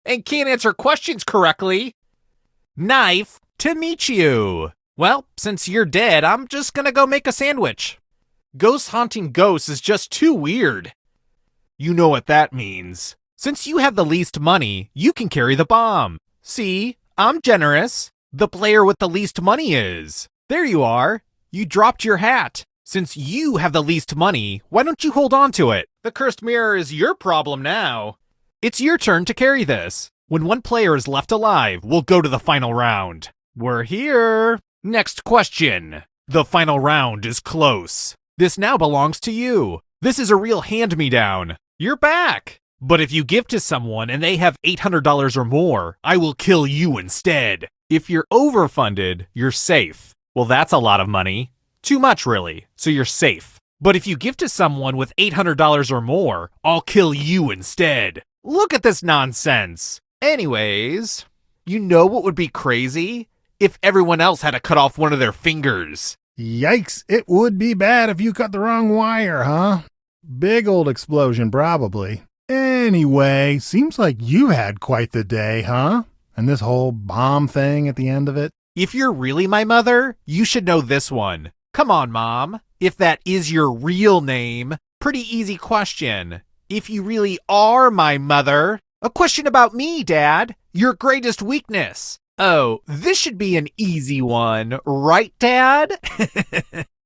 And can't answer questions correctly. Knife to meet you. Well, since you're dead, I'm just gonna go make a sandwich. Ghost haunting ghosts is just too weird. You know what that means. Since you have the least money, you can carry the bomb. See, I'm generous. The player with the least money is. There you are. You dropped your hat. Since you have the least money, why don't you hold on to it? The cursed mirror is your problem now. It's your turn to carry this. When one player is left alive, we'll go to the final round. We're here. Next question. The final round is close. This now belongs to you. This is a real hand-me-down. You're back. But if you give to someone and they have $800 or more, I will kill you instead. If you're overfunded, you're safe. Well, that's a lot of money. Too much, really, so you're safe. But if you give to someone with $800 or more, I'll kill you instead. Look at this nonsense. Anyways, you know what would be crazy? If everyone else had to cut off one of their fingers. Yikes, it would be bad if you cut the wrong wire, huh? Big old explosion, probably. Anyway, seems like you had quite the day, huh? And this whole bomb thing at the end of it. If you're really my mother, you should know this one. Come on, Mom. If that is your real name. Pretty easy question. If you really are my mother. A question about me, Dad. Your greatest weakness. Oh, this should be an easy one, right, Dad?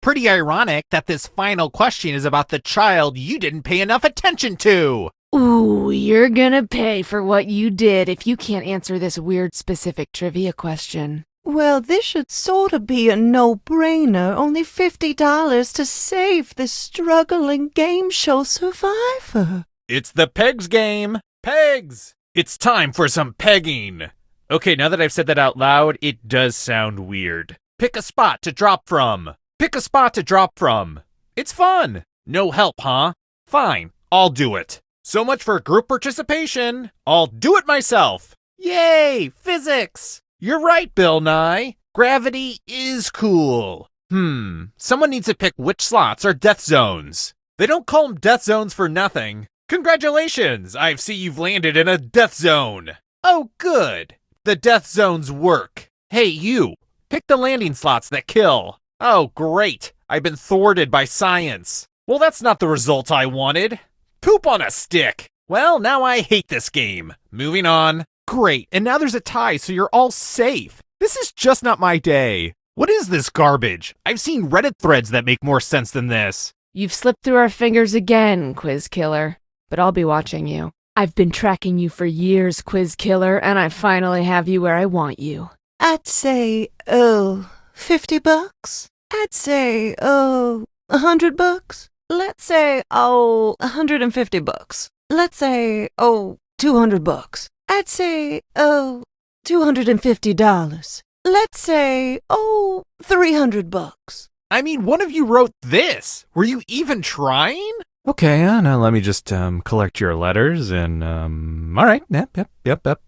Pretty ironic that this final question is about the child you didn't pay enough attention to. Ooh, you're gonna pay for what you did if you can't answer this weird specific trivia question. Well, this should sort of be a no-brainer. Only $50 to save this struggling game show survivor. It's the Pegs game. Pegs! It's time for some pegging. Okay, now that I've said that out loud, it does sound weird. Pick a spot to drop from. Pick a spot to drop from. It's fun. No help, huh? Fine, I'll do it. So much for group participation. I'll do it myself. Yay, physics! You're right, Bill Nye. Gravity is cool. Someone needs to pick which slots are death zones. They don't call them death zones for nothing. Congratulations! I see you've landed in a death zone. Oh, good. The death zones work. Hey, you. Pick the landing slots that kill. Oh, great. I've been thwarted by science. Well, that's not the result I wanted. Poop on a stick. Well, now I hate this game. Moving on. Great, and now there's a tie, so you're all safe. This is just not my day. What is this garbage? I've seen Reddit threads that make more sense than this. You've slipped through our fingers again, Quiz Killer. But I'll be watching you. I've been tracking you for years, Quiz Killer, and I finally have you where I want you. I'd say, $50? I'd say, $100? Let's say, $150. Let's say, $200. I'd say, $250. Let's say, $300. I mean, one of you wrote this. Were you even trying? Okay, now let me just collect your letters and all right, yep,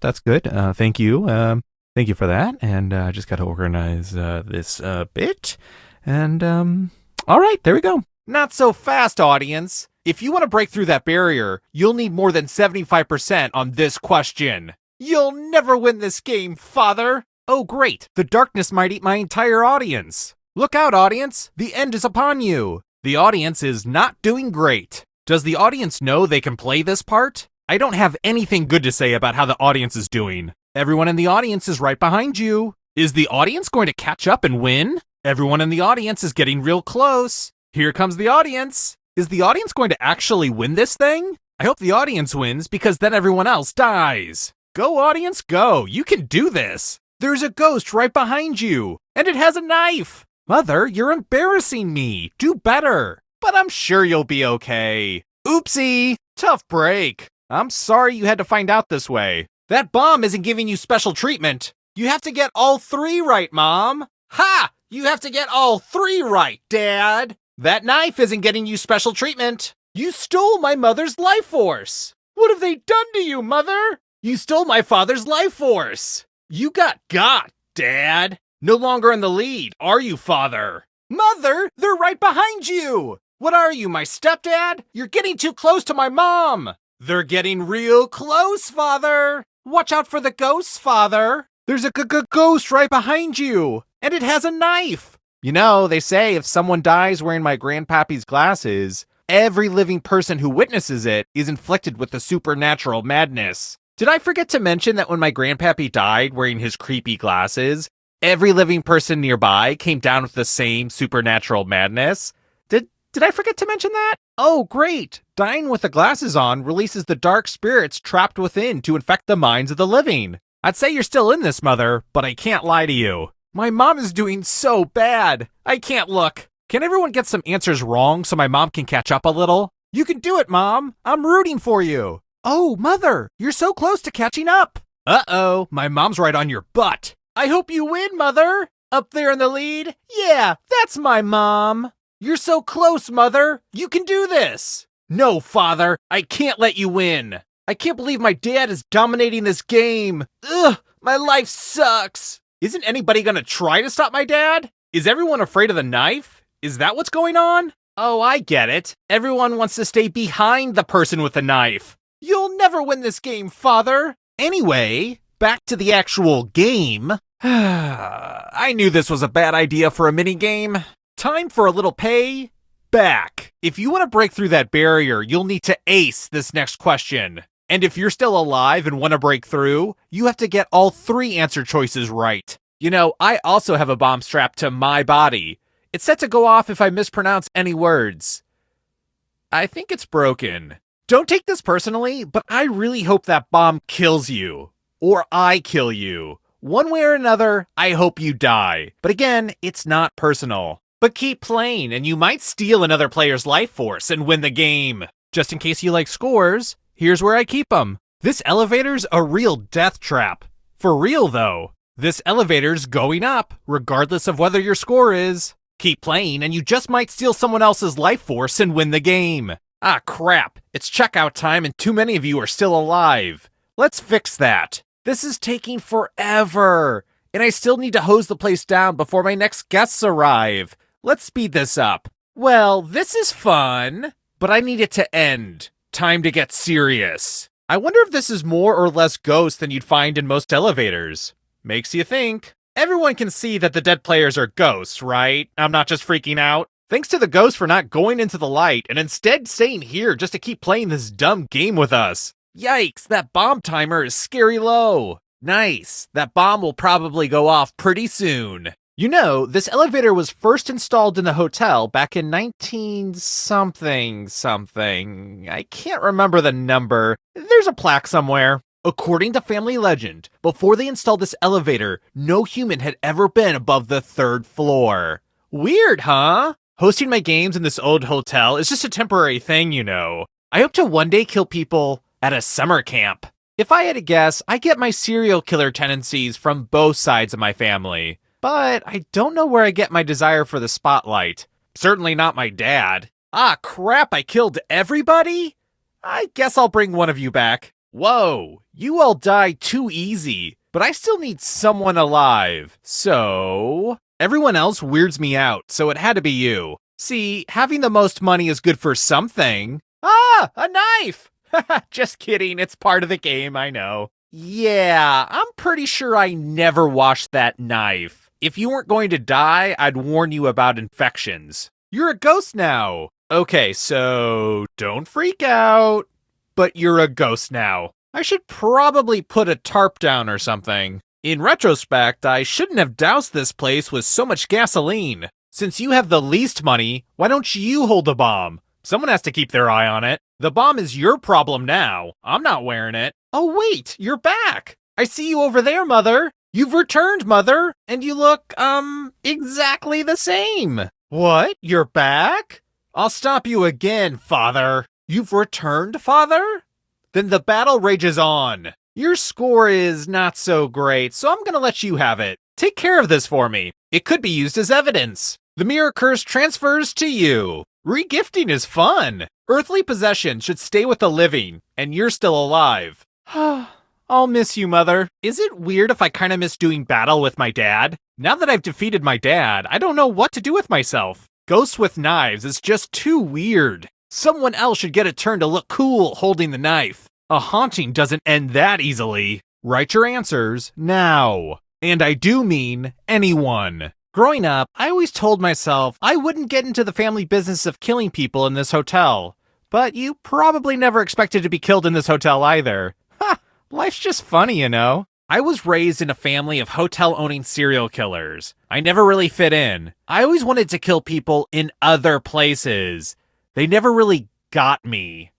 that's good. Thank you for that. And I just got to organize this bit. And all right, there we go. Not so fast, audience. If you want to break through that barrier, you'll need more than 75% on this question. You'll never win this game, father. Oh, great. The darkness might eat my entire audience. Look out, audience. The end is upon you. The audience is not doing great. Does the audience know they can play this part? I don't have anything good to say about how the audience is doing. Everyone in the audience is right behind you. Is the audience going to catch up and win? Everyone in the audience is getting real close. Here comes the audience. Is the audience going to actually win this thing? I hope the audience wins because then everyone else dies. Go, audience, go. You can do this. There's a ghost right behind you, and it has a knife. Mother, you're embarrassing me. Do better. But I'm sure you'll be okay. Oopsie. Tough break. I'm sorry you had to find out this way. That bomb isn't giving you special treatment. You have to get all 3 right, Mom. Ha! You have to get all 3 right, Dad. That knife isn't getting you special treatment. You stole my mother's life force. What have they done to you, Mother? You stole my father's life force. You got, Dad. No longer in the lead, are you, Father? Mother, they're right behind you. What are you, my stepdad? You're getting too close to my mom. They're getting real close, Father. Watch out for the ghosts, Father. There's a ghost right behind you, and it has a knife. You know, they say if someone dies wearing my grandpappy's glasses, every living person who witnesses it is inflicted with the supernatural madness. Did I forget to mention that when my grandpappy died wearing his creepy glasses, every living person nearby came down with the same supernatural madness? Did I forget to mention that? Oh, great! Dying with the glasses on releases the dark spirits trapped within to infect the minds of the living. I'd say you're still in this, Mother, but I can't lie to you. My mom is doing so bad. I can't look. Can everyone get some answers wrong so my mom can catch up a little? You can do it, Mom. I'm rooting for you. Oh, Mother, you're so close to catching up. Uh-oh, my mom's right on your butt. I hope you win, Mother. Up there in the lead? Yeah, that's my mom. You're so close, Mother. You can do this. No, Father, I can't let you win. I can't believe my dad is dominating this game. Ugh, my life sucks. Isn't anybody gonna try to stop my dad? Is everyone afraid of the knife? Is that what's going on? Oh, I get it. Everyone wants to stay behind the person with the knife. You'll never win this game, Father. Anyway, back to the actual game. I knew this was a bad idea for a minigame. Time for a little pay back. If you want to break through that barrier, you'll need to ace this next question. And if you're still alive and want to break through, you have to get all 3 answer choices right. You know, I also have a bomb strapped to my body. It's set to go off if I mispronounce any words. I think it's broken. Don't take this personally, but I really hope that bomb kills you. Or I kill you. One way or another, I hope you die. But again, it's not personal. But keep playing, and you might steal another player's life force and win the game. Just in case you like scores, here's where I keep them. This elevator's a real death trap. For real, though. This elevator's going up, regardless of whether your score is. Keep playing, and you just might steal someone else's life force and win the game. Ah, crap. It's checkout time, and too many of you are still alive. Let's fix that. This is taking forever, and I still need to hose the place down before my next guests arrive. Let's speed this up. Well, this is fun, but I need it to end. Time to get serious. I wonder if this is more or less ghosts than you'd find in most elevators. Makes you think. Everyone can see that the dead players are ghosts, right? I'm not just freaking out. Thanks to the ghosts for not going into the light and instead staying here just to keep playing this dumb game with us. Yikes, that bomb timer is scary low. Nice, that bomb will probably go off pretty soon. You know, this elevator was first installed in the hotel back in 19-something. I can't remember the number. There's a plaque somewhere. According to family legend, before they installed this elevator, no human had ever been above the 3rd floor. Weird, huh? Hosting my games in this old hotel is just a temporary thing, you know. I hope to one day kill people at a summer camp. If I had to guess, I get my serial killer tendencies from both sides of my family. But I don't know where I get my desire for the spotlight. Certainly not my dad. Ah, crap, I killed everybody? I guess I'll bring one of you back. Whoa, you all died too easy, but I still need someone alive. So, everyone else weirds me out, so it had to be you. See, having the most money is good for something. Ah, a knife! Just kidding, it's part of the game, I know. Yeah, I'm pretty sure I never washed that knife. If you weren't going to die, I'd warn you about infections. You're a ghost now. Okay, so don't freak out. But you're a ghost now. I should probably put a tarp down or something. In retrospect, I shouldn't have doused this place with so much gasoline. Since you have the least money, why don't you hold the bomb? Someone has to keep their eye on it. The bomb is your problem now. I'm not wearing it. Oh wait, you're back. I see you over there, Mother. You've returned, Mother, and you look, exactly the same. What? You're back? I'll stop you again, Father. You've returned, Father? Then the battle rages on. Your score is not so great, so I'm gonna let you have it. Take care of this for me. It could be used as evidence. The mirror curse transfers to you. Regifting is fun. Earthly possession should stay with the living, and you're still alive. I'll miss you, Mother. Is it weird if I kind of miss doing battle with my dad? Now that I've defeated my dad, I don't know what to do with myself. Ghosts with knives is just too weird. Someone else should get a turn to look cool holding the knife. A haunting doesn't end that easily. Write your answers now. And I do mean anyone. Growing up, I always told myself I wouldn't get into the family business of killing people in this hotel. But you probably never expected to be killed in this hotel either. Ha! Life's just funny, you know? I was raised in a family of hotel-owning serial killers. I never really fit in. I always wanted to kill people in other places. They never really got me.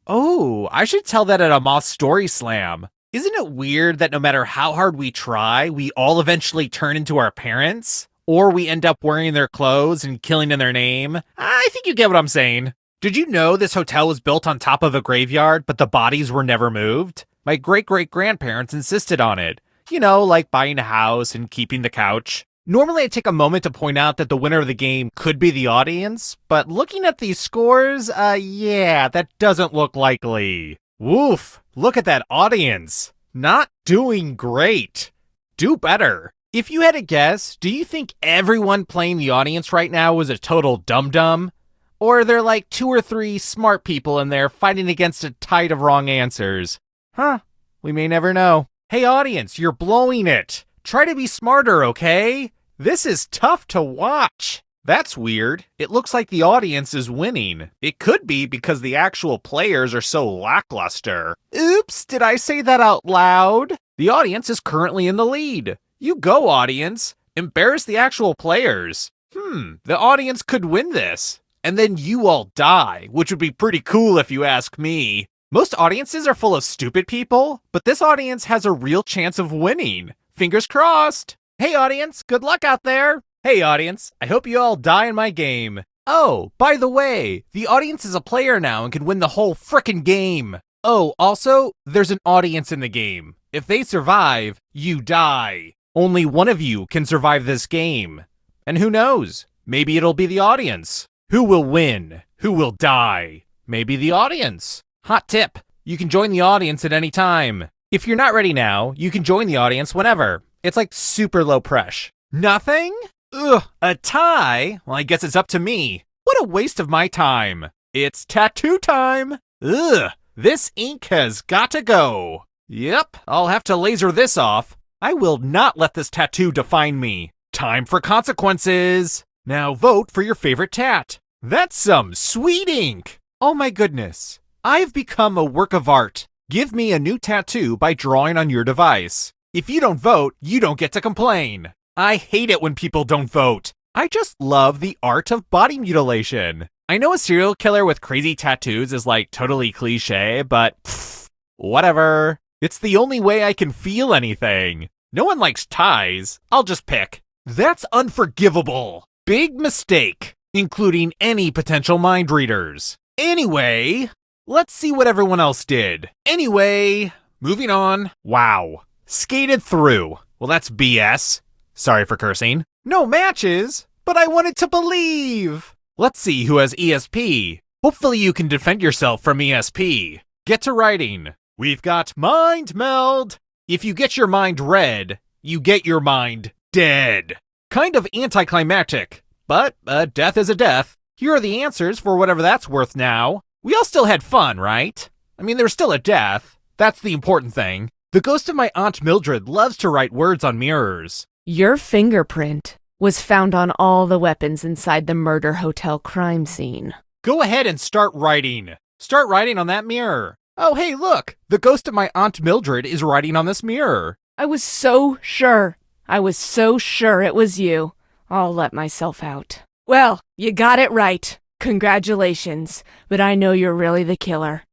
Oh, I should tell that at a Moth Story Slam. Isn't it weird that no matter how hard we try, we all eventually turn into our parents? Or we end up wearing their clothes and killing in their name? I think you get what I'm saying. Did you know this hotel was built on top of a graveyard, but the bodies were never moved? My great-great-grandparents insisted on it. You know, like buying a house and keeping the couch. Normally I take a moment to point out that the winner of the game could be the audience, but looking at these scores, yeah, that doesn't look likely. Woof, look at that audience. Not doing great. Do better. If you had to guess, do you think everyone playing the audience right now was a total dum-dum? Or are there like 2 or 3 smart people in there fighting against a tide of wrong answers? Huh, we may never know. Hey audience, you're blowing it. Try to be smarter, okay? This is tough to watch. That's weird. It looks like the audience is winning. It could be because the actual players are so lackluster. Oops, did I say that out loud? The audience is currently in the lead. You go, audience. Embarrass the actual players. The audience could win this. And then you all die, which would be pretty cool if you ask me. Most audiences are full of stupid people, but this audience has a real chance of winning. Fingers crossed. Hey audience, good luck out there. Hey audience, I hope you all die in my game. Oh, by the way, the audience is a player now and can win the whole frickin' game. Oh, also, there's an audience in the game. If they survive, you die. Only one of you can survive this game. And who knows? Maybe it'll be the audience. Who will win? Who will die? Maybe the audience. Hot tip, you can join the audience at any time. If you're not ready now, you can join the audience whenever. It's like super low pressure. Nothing? Ugh, a tie? Well, I guess it's up to me. What a waste of my time. It's tattoo time. Ugh, this ink has got to go. Yep, I'll have to laser this off. I will not let this tattoo define me. Time for consequences. Now vote for your favorite tat. That's some sweet ink. Oh my goodness. I've become a work of art. Give me a new tattoo by drawing on your device. If you don't vote, you don't get to complain. I hate it when people don't vote. I just love the art of body mutilation. I know a serial killer with crazy tattoos is like totally cliche, but pfft, whatever. It's the only way I can feel anything. No one likes ties. I'll just pick. That's unforgivable. Big mistake, including any potential mind readers. Anyway, let's see what everyone else did. Anyway, moving on. Wow. Skated through. Well, that's BS. Sorry for cursing. No matches, but I wanted to believe. Let's see who has ESP. Hopefully you can defend yourself from ESP. Get to writing. We've got mind meld. If you get your mind read, you get your mind dead. Kind of anticlimactic, but a death is a death. Here are the answers for whatever that's worth now. We all still had fun, right? I mean, there's still a death. That's the important thing. The ghost of my Aunt Mildred loves to write words on mirrors. Your fingerprint was found on all the weapons inside the murder hotel crime scene. Go ahead and start writing. Start writing on that mirror. Oh, hey, look. The ghost of my Aunt Mildred is writing on this mirror. I was so sure it was you. I'll let myself out. Well, you got it right. Congratulations. But I know you're really the killer.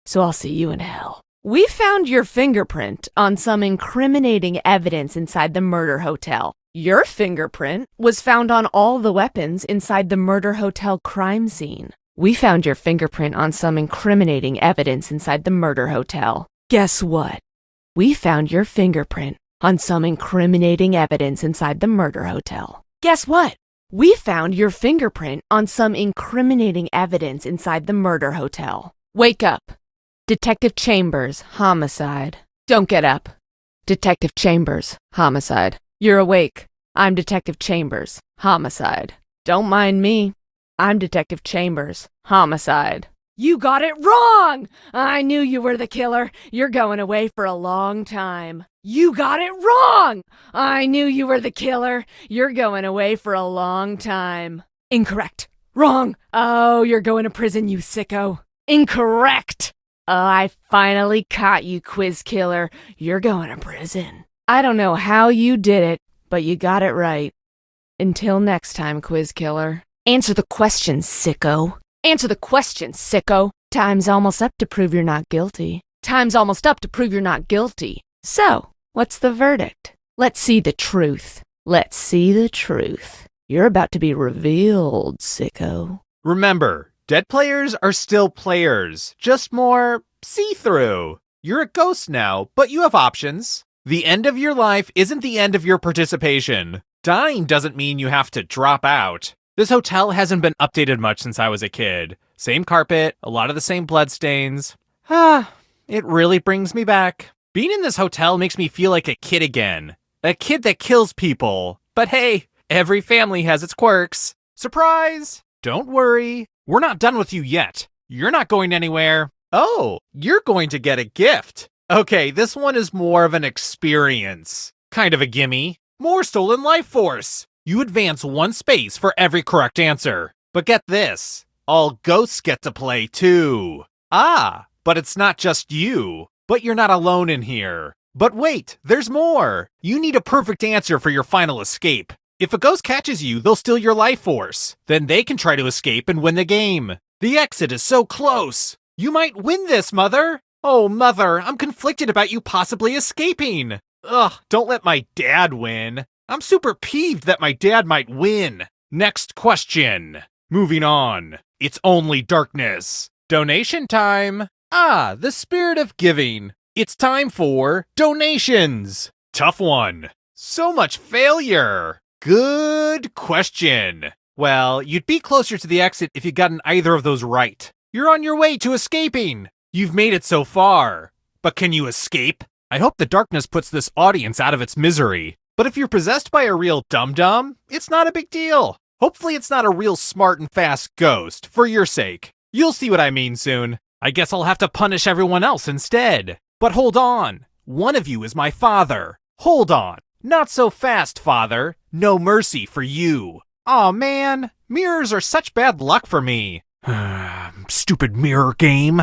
So I'll see you in hell. We found your fingerprint on some incriminating evidence inside the murder hotel. Your fingerprint was found on all the weapons inside the murder hotel crime scene. We found your fingerprint on some incriminating evidence inside the murder hotel. Guess what? We found your fingerprint on some incriminating evidence inside the murder hotel. Guess what? We found your fingerprint on some incriminating evidence inside the murder hotel. Wake up. Detective Chambers, homicide. Don't get up. Detective Chambers, homicide. You're awake. I'm Detective Chambers, homicide. Don't mind me. I'm Detective Chambers, homicide. You got it wrong! I knew you were the killer. You're going away for a long time. You got it wrong! I knew you were the killer. You're going away for a long time. Incorrect. Wrong. Oh, you're going to prison, you sicko. Incorrect. Oh, I finally caught you, quiz killer. You're going to prison. I don't know how you did it, but you got it right. Until next time, quiz killer. Answer the question, sicko. Answer the question, sicko. Time's almost up to prove you're not guilty. Time's almost up to prove you're not guilty. So, what's the verdict? Let's see the truth. Let's see the truth. You're about to be revealed, sicko. Remember, dead players are still players, just more see-through. You're a ghost now, but you have options. The end of your life isn't the end of your participation. Dying doesn't mean you have to drop out. This hotel hasn't been updated much since I was a kid. Same carpet, a lot of the same bloodstains. It really brings me back. Being in this hotel makes me feel like a kid again. A kid that kills people. But hey, every family has its quirks. Surprise! Don't worry, we're not done with you yet. You're not going anywhere. Oh, you're going to get a gift. Okay, this one is more of an experience. Kind of a gimme. More stolen life force. You advance 1 space for every correct answer. But get this, all ghosts get to play too. Ah, but it's not just you. But you're not alone in here. But wait, there's more. You need a perfect answer for your final escape. If a ghost catches you, they'll steal your life force. Then they can try to escape and win the game. The exit is so close. You might win this, Mother. Oh, Mother, I'm conflicted about you possibly escaping. Ugh, don't let my dad win. I'm super peeved that my dad might win. Next question. Moving on. It's only darkness. Donation time. Ah, the spirit of giving. It's time for donations. Tough one. So much failure. Good question. Well, you'd be closer to the exit if you'd gotten either of those right. You're on your way to escaping. You've made it so far. But can you escape? I hope the darkness puts this audience out of its misery. But if you're possessed by a real dum-dum, it's not a big deal. Hopefully it's not a real smart and fast ghost, for your sake. You'll see what I mean soon. I guess I'll have to punish everyone else instead. But hold on. One of you is my father. Hold on. Not so fast, father. No mercy for you. Aw, man. Mirrors are such bad luck for me. Stupid mirror game.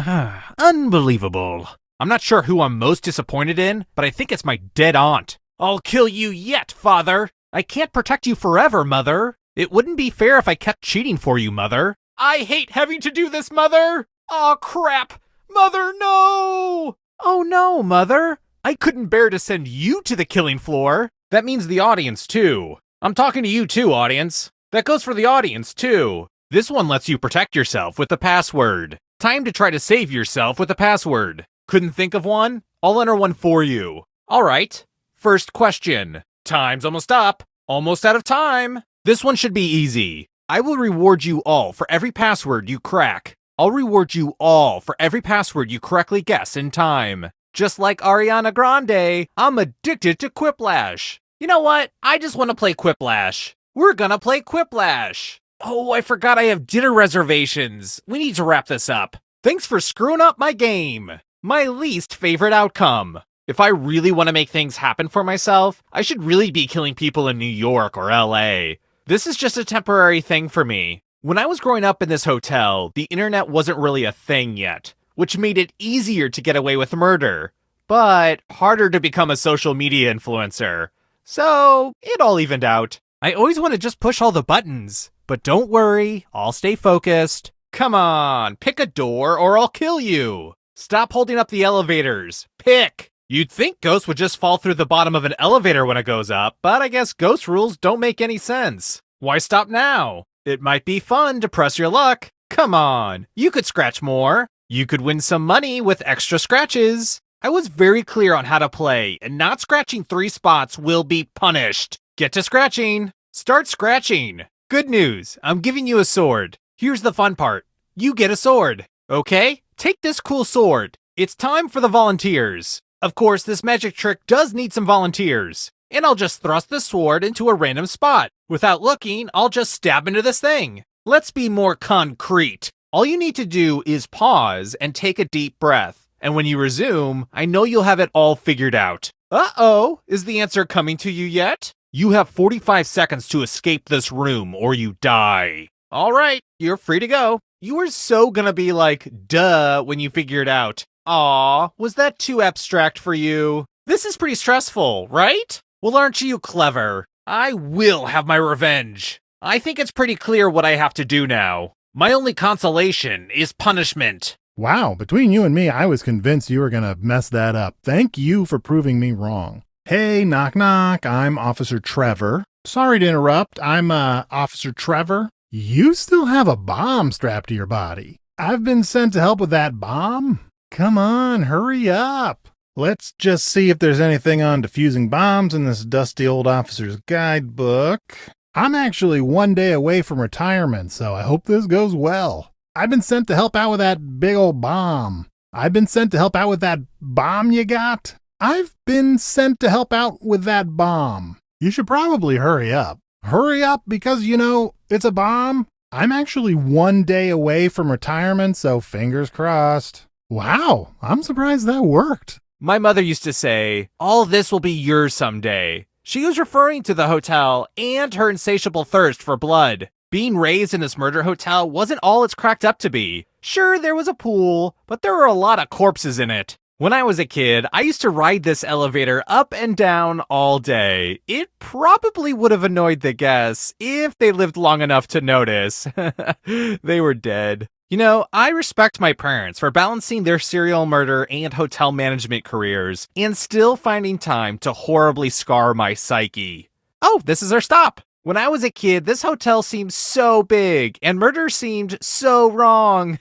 Unbelievable. I'm not sure who I'm most disappointed in, but I think it's my dead aunt. I'll kill you yet, father. I can't protect you forever, mother. It wouldn't be fair if I kept cheating for you, mother. I hate having to do this, mother. Aw, crap. Mother, no! Oh no, mother. I couldn't bear to send you to the killing floor. That means the audience, too. I'm talking to you, too, audience. That goes for the audience, too. This one lets you protect yourself with the password. Time to try to save yourself with the password. Couldn't think of one? I'll enter one for you. All right. First question. Time's almost up. Almost out of time. This one should be easy. I will reward you all for every password you crack. I'll reward you all for every password you correctly guess in time. Just like Ariana Grande, I'm addicted to quiplash. You know what? I just want to play quiplash. We're gonna play quiplash. Oh, I forgot I have dinner reservations. We need to wrap this up. Thanks for screwing up my game. My least favorite outcome. If I really want to make things happen for myself, I should really be killing people in New York or LA. This is just a temporary thing for me. When I was growing up in this hotel, the internet wasn't really a thing yet, which made it easier to get away with murder, but harder to become a social media influencer. So, it all evened out. I always want to just push all the buttons, but don't worry, I'll stay focused. Come on, pick a door or I'll kill you. Stop holding up the elevators. Pick. You'd think ghosts would just fall through the bottom of an elevator when it goes up, but I guess ghost rules don't make any sense. Why stop now? It might be fun to press your luck. Come on, you could scratch more. You could win some money with extra scratches. I was very clear on how to play, and not scratching 3 spots will be punished. Get to scratching. Start scratching. Good news, I'm giving you a sword. Here's the fun part. You get a sword. Okay, take this cool sword. It's time for the volunteers. Of course, this magic trick does need some volunteers. And I'll just thrust the sword into a random spot. Without looking, I'll just stab into this thing. Let's be more concrete. All you need to do is pause and take a deep breath. And when you resume, I know you'll have it all figured out. Uh-oh, is the answer coming to you yet? You have 45 seconds to escape this room or you die. All right, you're free to go. You were so gonna be like, duh, when you figure it out. Aw, was that too abstract for you? This is pretty stressful, right? Well, aren't you clever? I will have my revenge. I think it's pretty clear what I have to do now. My only consolation is punishment. Wow, between you and me, I was convinced you were going to mess that up. Thank you for proving me wrong. Hey, knock knock, I'm Officer Trevor. Sorry to interrupt, I'm Officer Trevor. You still have a bomb strapped to your body. I've been sent to help with that bomb. Come on, hurry up. Let's just see if there's anything on defusing bombs in this dusty old officer's guidebook. I'm actually 1 day away from retirement, so I hope this goes well. I've been sent to help out with that big old bomb. I've been sent to help out with that bomb you got. I've been sent to help out with that bomb. You should probably hurry up. Hurry up because, it's a bomb. I'm actually 1 day away from retirement, so fingers crossed. Wow, I'm surprised that worked. My mother used to say, all this will be yours someday. She was referring to the hotel and her insatiable thirst for blood. Being raised in this murder hotel wasn't all it's cracked up to be. Sure, there was a pool, but there were a lot of corpses in it. When I was a kid, I used to ride this elevator up and down all day. It probably would have annoyed the guests if they lived long enough to notice. They were dead. I respect my parents for balancing their serial murder and hotel management careers and still finding time to horribly scar my psyche. Oh, this is our stop. When I was a kid, this hotel seemed so big and murder seemed so wrong.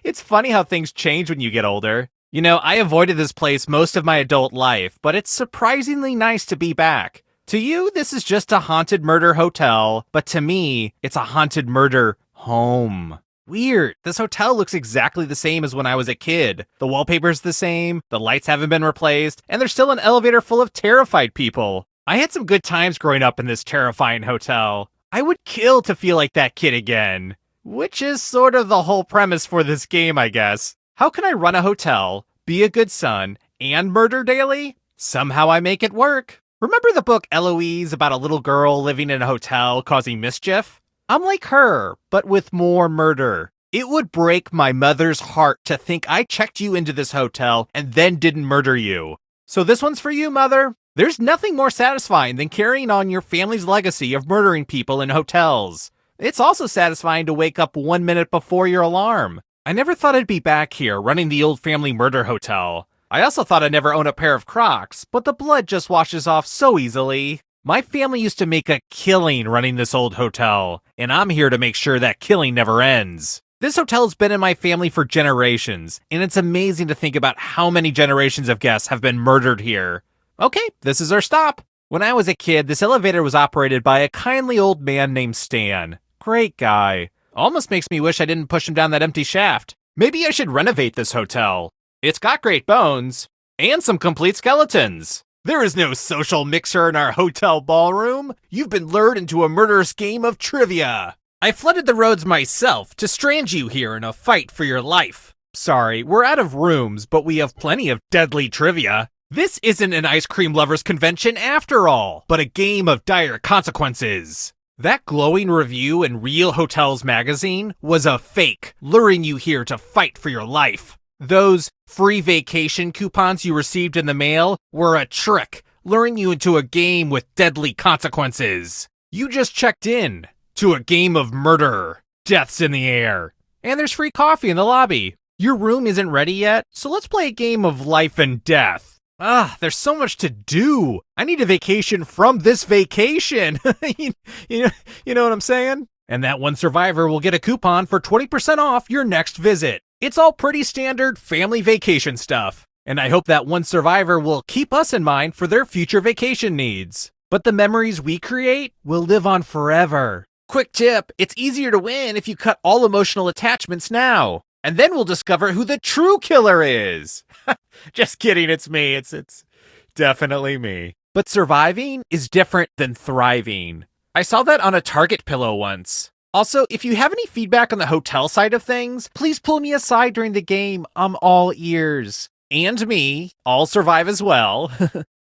It's funny how things change when you get older. I avoided this place most of my adult life, but it's surprisingly nice to be back. To you, this is just a haunted murder hotel, but to me, it's a haunted murder home. Weird. This hotel looks exactly the same as when I was a kid. The wallpaper's the same, the lights haven't been replaced, and there's still an elevator full of terrified people. I had some good times growing up in this terrifying hotel. I would kill to feel like that kid again. Which is sort of the whole premise for this game, I guess. How can I run a hotel, be a good son, and murder daily? Somehow I make it work. Remember the book Eloise about a little girl living in a hotel causing mischief? I'm like her, but with more murder. It would break my mother's heart to think I checked you into this hotel and then didn't murder you. So this one's for you, Mother. There's nothing more satisfying than carrying on your family's legacy of murdering people in hotels. It's also satisfying to wake up 1 minute before your alarm. I never thought I'd be back here running the old family murder hotel. I also thought I'd never own a pair of Crocs, but the blood just washes off so easily. My family used to make a killing running this old hotel, and I'm here to make sure that killing never ends. This hotel's been in my family for generations, and it's amazing to think about how many generations of guests have been murdered here. Okay, this is our stop. When I was a kid, this elevator was operated by a kindly old man named Stan. Great guy. Almost makes me wish I didn't push him down that empty shaft. Maybe I should renovate this hotel. It's got great bones, and some complete skeletons. There is no social mixer in our hotel ballroom. You've been lured into a murderous game of trivia. I flooded the roads myself to strand you here in a fight for your life. Sorry, we're out of rooms, but we have plenty of deadly trivia. This isn't an ice cream lovers convention after all, but a game of dire consequences. That glowing review in Real Hotels magazine was a fake, luring you here to fight for your life. Those free vacation coupons you received in the mail were a trick, luring you into a game with deadly consequences. You just checked in to a game of murder. Death's in the air. And there's free coffee in the lobby. Your room isn't ready yet, so let's play a game of life and death. There's so much to do. I need a vacation from this vacation. you know what I'm saying? And that one survivor will get a coupon for 20% off your next visit. It's all pretty standard family vacation stuff. And I hope that one survivor will keep us in mind for their future vacation needs. But the memories we create will live on forever. Quick tip, it's easier to win if you cut all emotional attachments now. And then we'll discover who the true killer is. Just kidding, it's me. It's definitely me. But surviving is different than thriving. I saw that on a Target pillow once. Also, if you have any feedback on the hotel side of things, please pull me aside during the game. I'm all ears. And me, I'll survive as well.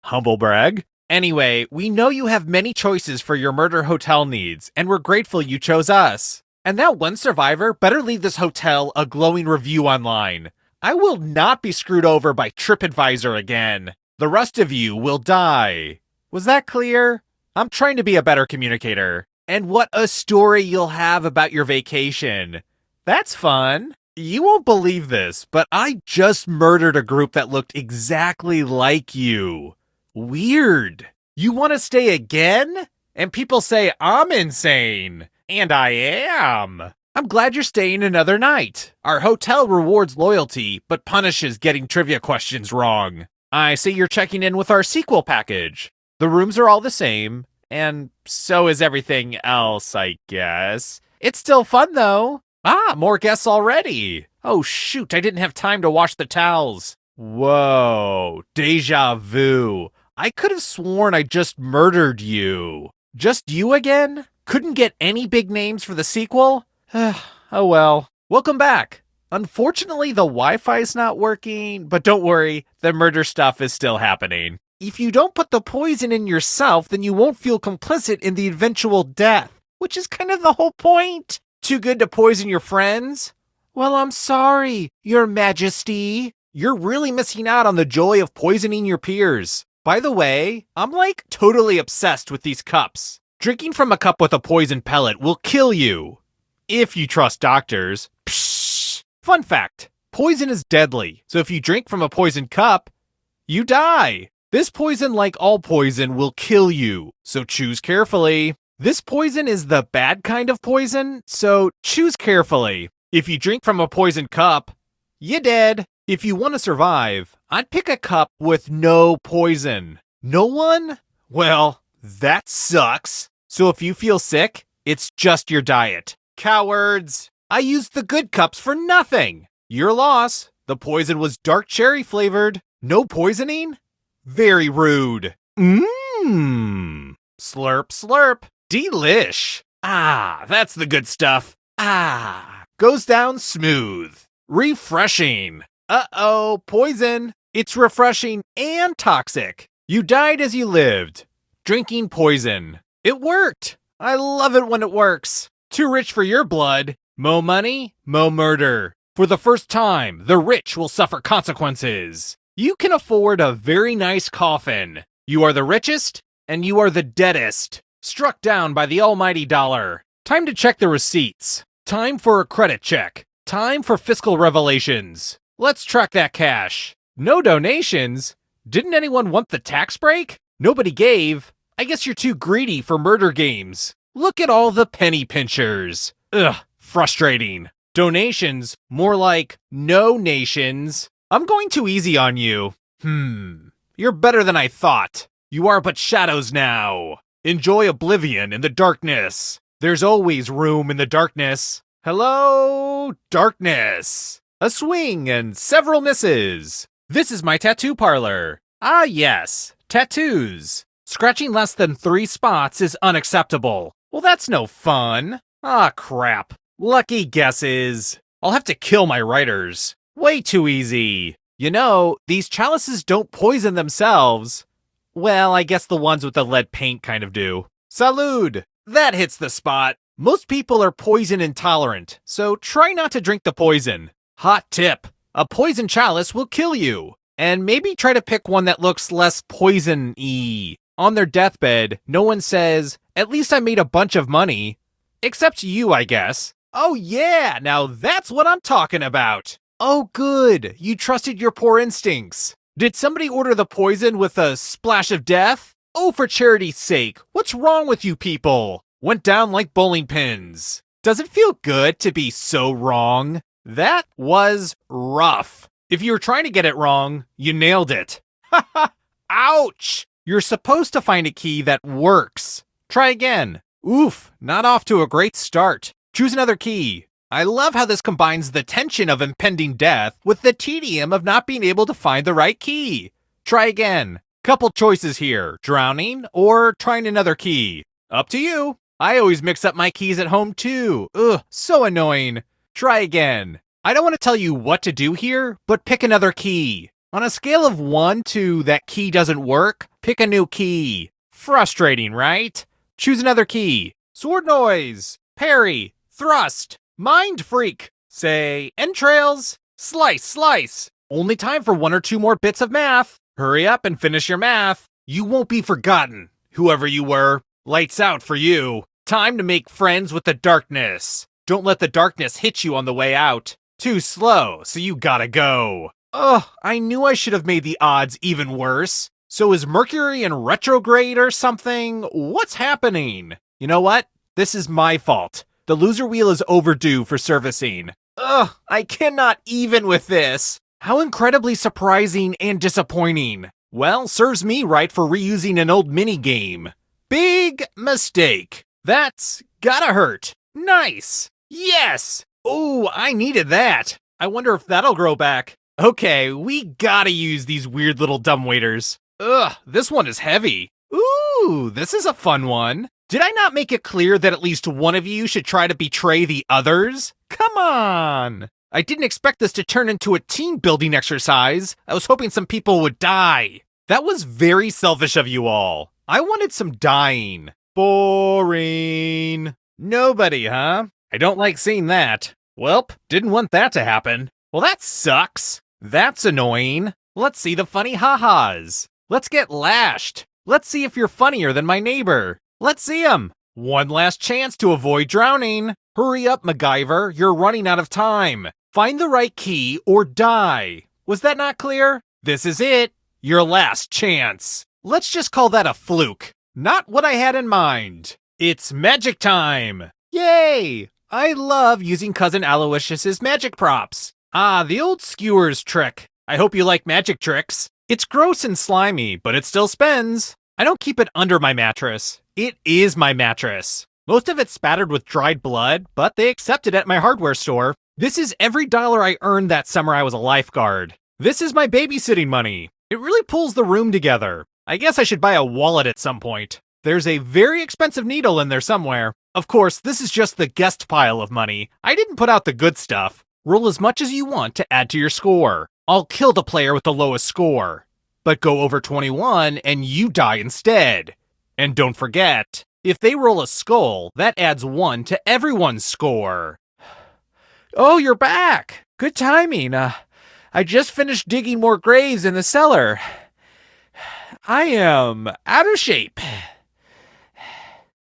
Humble brag. Anyway, we know you have many choices for your murder hotel needs, and we're grateful you chose us. And that one survivor better leave this hotel a glowing review online. I will not be screwed over by TripAdvisor again. The rest of you will die. Was that clear? I'm trying to be a better communicator. And what a story you'll have about your vacation. That's fun. You won't believe this, but I just murdered a group that looked exactly like you. Weird. You want to stay again? And people say I'm insane. And I am. I'm glad you're staying another night. Our hotel rewards loyalty, but punishes getting trivia questions wrong. I see you're checking in with our sequel package. The rooms are all the same, and so is everything else, I guess. It's still fun, though. More guests already. Oh, shoot, I didn't have time to wash the towels. Whoa, deja vu. I could have sworn I just murdered you. Just you again? Couldn't get any big names for the sequel? Oh well. Welcome back. Unfortunately, the Wi-Fi's not working, but don't worry, the murder stuff is still happening. If you don't put the poison in yourself, then you won't feel complicit in the eventual death, which is kind of the whole point. Too good to poison your friends? Well, I'm sorry, Your Majesty. You're really missing out on the joy of poisoning your peers. By the way, I'm like totally obsessed with these cups. Drinking from a cup with a poison pellet will kill you. If you trust doctors. Psh! Fun fact, poison is deadly, so if you drink from a poisoned cup, you die. This poison, like all poison, will kill you, so choose carefully. This poison is the bad kind of poison, so choose carefully. If you drink from a poisoned cup, you're dead. If you want to survive, I'd pick a cup with no poison. No one? Well, that sucks. So if you feel sick, it's just your diet. Cowards! I used the good cups for nothing. Your loss. The poison was dark cherry flavored. No poisoning? Very rude. Slurp, slurp. Delish. That's the good stuff. Goes down smooth. Refreshing. Uh-oh, poison. It's refreshing and toxic. You died as you lived. Drinking poison. It worked. I love it when it works. Too rich for your blood. Mo money, mo murder. For the first time, the rich will suffer consequences. You can afford a very nice coffin. You are the richest, and you are the deadest. Struck down by the almighty dollar. Time to check the receipts. Time for a credit check. Time for fiscal revelations. Let's track that cash. No donations? Didn't anyone want the tax break? Nobody gave. I guess you're too greedy for murder games. Look at all the penny pinchers. Ugh, frustrating. Donations, more like no nations. I'm going too easy on you. You're better than I thought. You are but shadows now. Enjoy oblivion in the darkness. There's always room in the darkness. Hello, darkness. A swing and several misses. This is my tattoo parlor. Ah, yes, tattoos. Scratching less than 3 spots is unacceptable. Well, that's no fun. Ah, crap. Lucky guesses. I'll have to kill my writers. Way too easy. You know, these chalices don't poison themselves. Well, I guess the ones with the lead paint kind of do. Salud! That hits the spot. Most people are poison intolerant, so try not to drink the poison. Hot tip. A poison chalice will kill you. And maybe try to pick one that looks less poison-y. On their deathbed, no one says, "At least I made a bunch of money." Except you, I guess. Oh yeah, now that's what I'm talking about. Oh good, you trusted your poor instincts. Did somebody order the poison with a splash of death? Oh, for charity's sake, what's wrong with you people? Went down like bowling pins. Does it feel good to be so wrong? That was rough. If you were trying to get it wrong, you nailed it. Haha, ouch! You're supposed to find a key that works. Try again. Oof, not off to a great start. Choose another key. I love how this combines the tension of impending death with the tedium of not being able to find the right key. Try again. Couple choices here, drowning or trying another key. Up to you. I always mix up my keys at home too. Ugh, so annoying. Try again. I don't want to tell you what to do here, but pick another key. On a scale of 1 to that key doesn't work, pick a new key. Frustrating, right? Choose another key. Sword noise. Parry. Thrust. Mind freak. Say entrails. Slice, slice. Only time for 1 or 2 more bits of math. Hurry up and finish your math. You won't be forgotten, whoever you were. Lights out for you. Time to make friends with the darkness. Don't let the darkness hit you on the way out. Too slow, so you gotta go. Ugh, I knew I should have made the odds even worse. So is Mercury in retrograde or something? What's happening? You know what? This is my fault. The loser wheel is overdue for servicing. Ugh, I cannot even with this. How incredibly surprising and disappointing. Well, serves me right for reusing an old minigame. Big mistake. That's gotta hurt. Nice. Yes. Oh, I needed that. I wonder if that'll grow back. Okay, we gotta use these weird little dumbwaiters. Ugh, this one is heavy. Ooh, this is a fun one. Did I not make it clear that at least one of you should try to betray the others? Come on. I didn't expect this to turn into a team building exercise. I was hoping some people would die. That was very selfish of you all. I wanted some dying. Boring. Nobody, huh? I don't like seeing that. Welp, didn't want that to happen. Well, that sucks. That's annoying. Let's see the funny ha-has. Let's get lashed. Let's see if you're funnier than my neighbor. Let's see him. One last chance to avoid drowning. Hurry up, MacGyver. You're running out of time. Find the right key or die. Was that not clear? This is it. Your last chance. Let's just call that a fluke. Not what I had in mind. It's magic time. Yay! I love using Cousin Aloysius's magic props. Ah, the old skewers trick. I hope you like magic tricks. It's gross and slimy, but it still spins. I don't keep it under my mattress. It is my mattress. Most of it's spattered with dried blood, but they accept it at my hardware store. This is every dollar I earned that summer I was a lifeguard. This is my babysitting money. It really pulls the room together. I guess I should buy a wallet at some point. There's a very expensive needle in there somewhere. Of course, this is just the guest pile of money. I didn't put out the good stuff. Roll as much as you want to add to your score. I'll kill the player with the lowest score. But go over 21 and you die instead. And don't forget, if they roll a skull, that adds 1 to everyone's score. Oh, you're back! Good timing. I just finished digging more graves in the cellar. I am out of shape.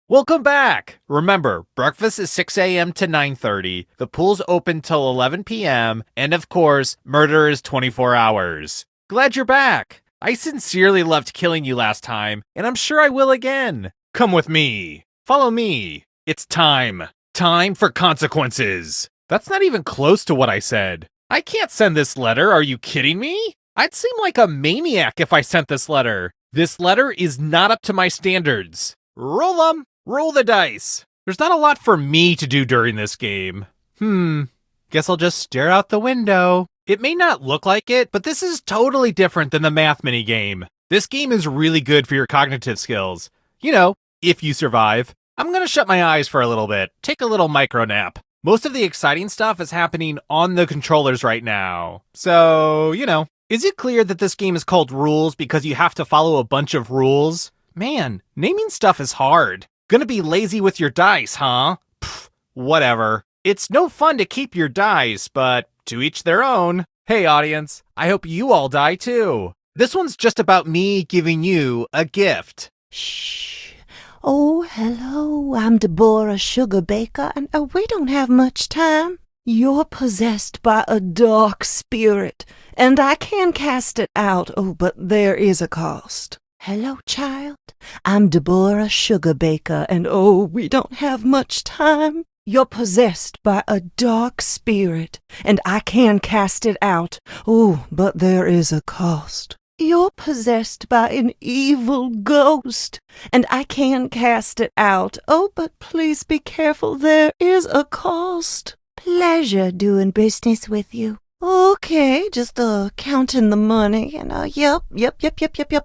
Welcome back! Remember, breakfast is 6 a.m. to 9:30, the pool's open till 11 p.m., and of course, murder is 24 hours. Glad you're back! I sincerely loved killing you last time, and I'm sure I will again. Come with me. Follow me. It's time. Time for consequences. That's not even close to what I said. I can't send this letter, are you kidding me? I'd seem like a maniac if I sent this letter. This letter is not up to my standards. Roll them. Roll the dice. There's not a lot for me to do during this game. Guess I'll just stare out the window. It may not look like it, but this is totally different than the math minigame. This game is really good for your cognitive skills. You know, if you survive. I'm gonna shut my eyes for a little bit, take a little micro nap. Most of the exciting stuff is happening on the controllers right now. So, you know. Is it clear that this game is called Rules because you have to follow a bunch of rules? Man, naming stuff is hard. Gonna be lazy with your dice, huh? Pfft, whatever. It's no fun to keep your dice, but to each their own. Hey audience, I hope you all die too. This one's just about me giving you a gift. Shh. Oh, hello. I'm Deborah Sugar Baker, and we don't have much time. You're possessed by a dark spirit, and I can cast it out. Oh, but there is a cost. Hello, child. I'm Deborah Sugar Baker, and oh, we don't have much time. You're possessed by a dark spirit, and I can cast it out. Oh, but there is a cost. You're possessed by an evil ghost, and I can cast it out. Oh, but please be careful. There is a cost. Pleasure doing business with you. Okay, just counting the money, and yep,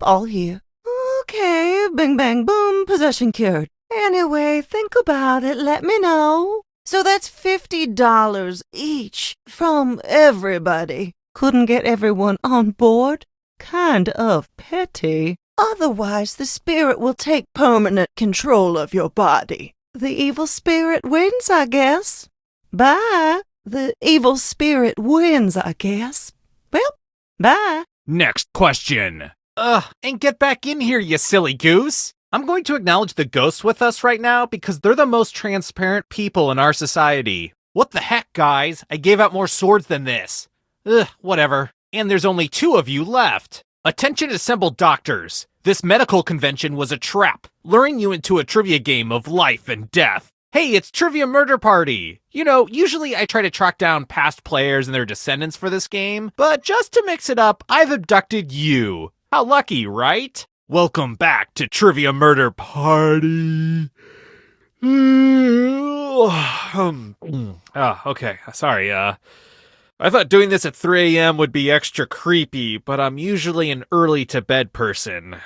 all here. Okay, bing bang boom, possession cured. Anyway, think about it, let me know. So that's $50 each from everybody. Couldn't get everyone on board? Kind of petty. Otherwise, the spirit will take permanent control of your body. The evil spirit wins, I guess. Bye. The evil spirit wins, I guess. Well, bye. Next question. And get back in here, you silly goose. I'm going to acknowledge the ghosts with us right now because they're the most transparent people in our society. What the heck, guys? I gave out more swords than this. Whatever. And there's only 2 of you left. Attention assembled doctors. This medical convention was a trap, luring you into a trivia game of life and death. Hey, it's Trivia Murder Party! You know, usually I try to track down past players and their descendants for this game, but just to mix it up, I've abducted you. How lucky, right? Welcome back to Trivia Murder Party. Okay, sorry, I thought doing this at 3 a.m. would be extra creepy, but I'm usually an early-to-bed person.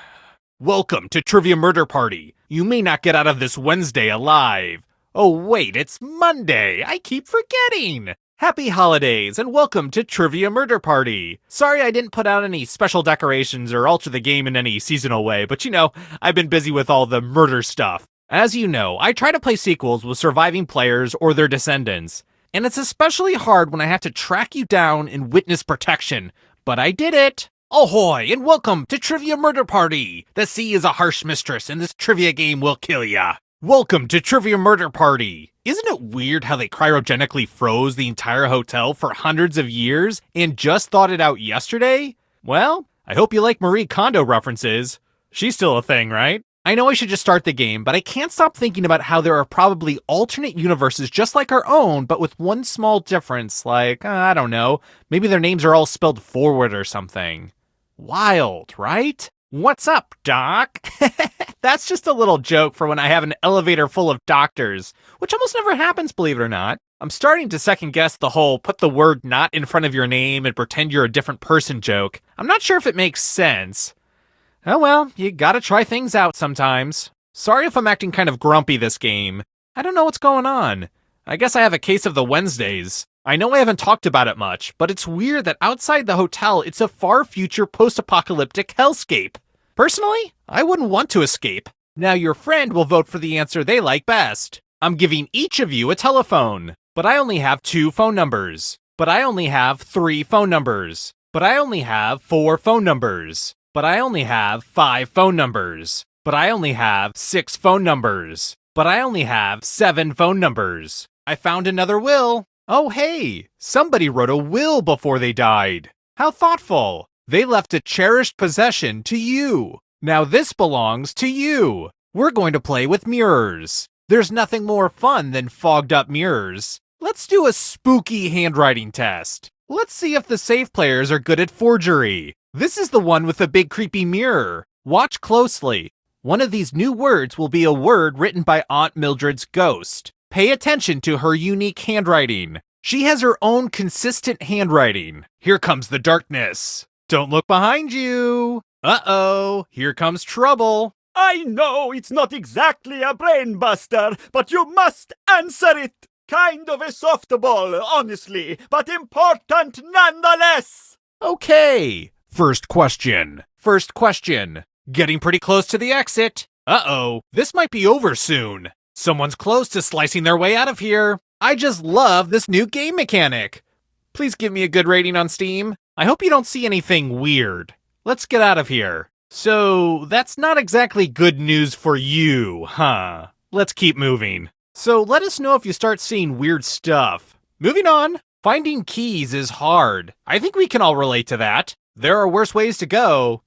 Welcome to Trivia Murder Party. You may not get out of this Wednesday alive. Oh wait, it's Monday. I keep forgetting. Happy holidays and welcome to Trivia Murder Party. Sorry I didn't put out any special decorations or alter the game in any seasonal way, but you know, I've been busy with all the murder stuff. As you know, I try to play sequels with surviving players or their descendants. And it's especially hard when I have to track you down in witness protection. But I did it! Ahoy, and welcome to Trivia Murder Party! The sea is a harsh mistress, and this trivia game will kill ya! Welcome to Trivia Murder Party! Isn't it weird how they cryogenically froze the entire hotel for hundreds of years and just thought it out yesterday? Well, I hope you like Marie Kondo references. She's still a thing, right? I know I should just start the game, but I can't stop thinking about how there are probably alternate universes just like our own, but with one small difference, like, I don't know, maybe their names are all spelled forward or something. Wild, right? What's up, Doc? That's just a little joke for when I have an elevator full of doctors, which almost never happens, believe it or not. I'm starting to second guess the whole put the word not in front of your name and pretend you're a different person joke. I'm not sure if it makes sense. Oh well, you gotta try things out sometimes. Sorry if I'm acting kind of grumpy this game. I don't know what's going on. I guess I have a case of the Wednesdays. I know I haven't talked about it much, but it's weird that outside the hotel it's a far future post-apocalyptic hellscape. Personally, I wouldn't want to escape. Now your friend will vote for the answer they like best. I'm giving each of you a telephone. But I only have 2 phone numbers. But I only have 3 phone numbers. But I only have 4 phone numbers. But I only have 5 phone numbers. But I only have 6 phone numbers. But I only have 7 phone numbers. I found another will. Oh, hey, somebody wrote a will before they died. How thoughtful. They left a cherished possession to you. Now this belongs to you. We're going to play with mirrors. There's nothing more fun than fogged up mirrors. Let's do a spooky handwriting test. Let's see if the safe players are good at forgery. This is the one with the big creepy mirror. Watch closely. One of these new words will be a word written by Aunt Mildred's ghost. Pay attention to her unique handwriting. She has her own consistent handwriting. Here comes the darkness. Don't look behind you. Uh-oh, here comes trouble. I know it's not exactly a brain buster, but you must answer it. Kind of a softball, honestly, but important nonetheless. Okay, first question. Getting pretty close to the exit. Uh-oh, this might be over soon. Someone's close to slicing their way out of here. I just love this new game mechanic. Please give me a good rating on Steam. I hope you don't see anything weird. Let's get out of here. So, that's not exactly good news for you, huh? Let's keep moving. So let us know if you start seeing weird stuff. Moving on. Finding keys is hard. I think we can all relate to that. There are worse ways to go.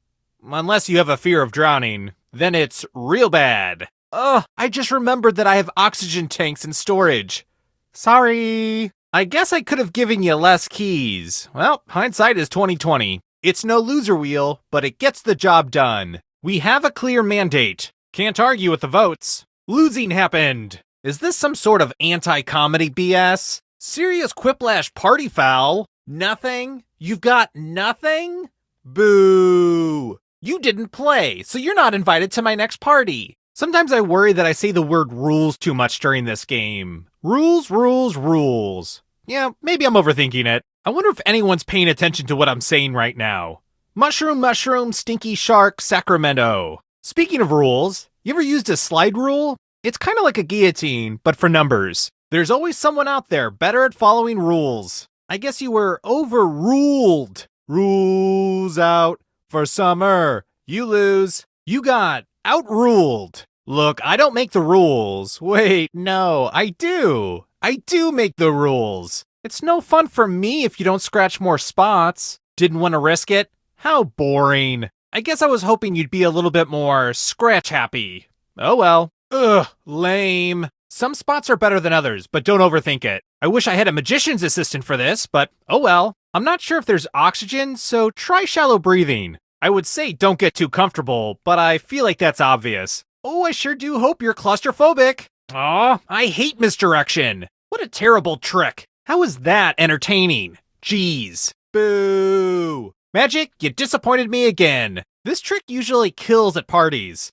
Unless you have a fear of drowning. Then it's real bad. Ugh, I just remembered that I have oxygen tanks in storage. Sorry. I guess I could have given you less keys. Well, hindsight is 20/20. It's no loser wheel, but it gets the job done. We have a clear mandate. Can't argue with the votes. Losing happened. Is this some sort of anti-comedy BS? Serious quiplash party foul? Nothing? You've got nothing? Boo! You didn't play, so you're not invited to my next party. Sometimes I worry that I say the word rules too much during this game. Rules, rules, rules. Yeah, maybe I'm overthinking it. I wonder if anyone's paying attention to what I'm saying right now. Mushroom, mushroom, stinky shark, Sacramento. Speaking of rules, you ever used a slide rule? It's kind of like a guillotine, but for numbers. There's always someone out there better at following rules. I guess you were overruled. Rules out for summer. You lose. You got outruled. Look, I don't make the rules. Wait, no, I do. I do make the rules. It's no fun for me if you don't scratch more spots. Didn't want to risk it? How boring. I guess I was hoping you'd be a little bit more scratch happy. Oh well. Ugh, lame. Some spots are better than others, but don't overthink it. I wish I had a magician's assistant for this, but oh well. I'm not sure if there's oxygen, so try shallow breathing. I would say don't get too comfortable, but I feel like that's obvious. Oh, I sure do hope you're claustrophobic. Aw, I hate misdirection. What a terrible trick. How is that entertaining? Jeez. Boo. Magic, you disappointed me again. This trick usually kills at parties.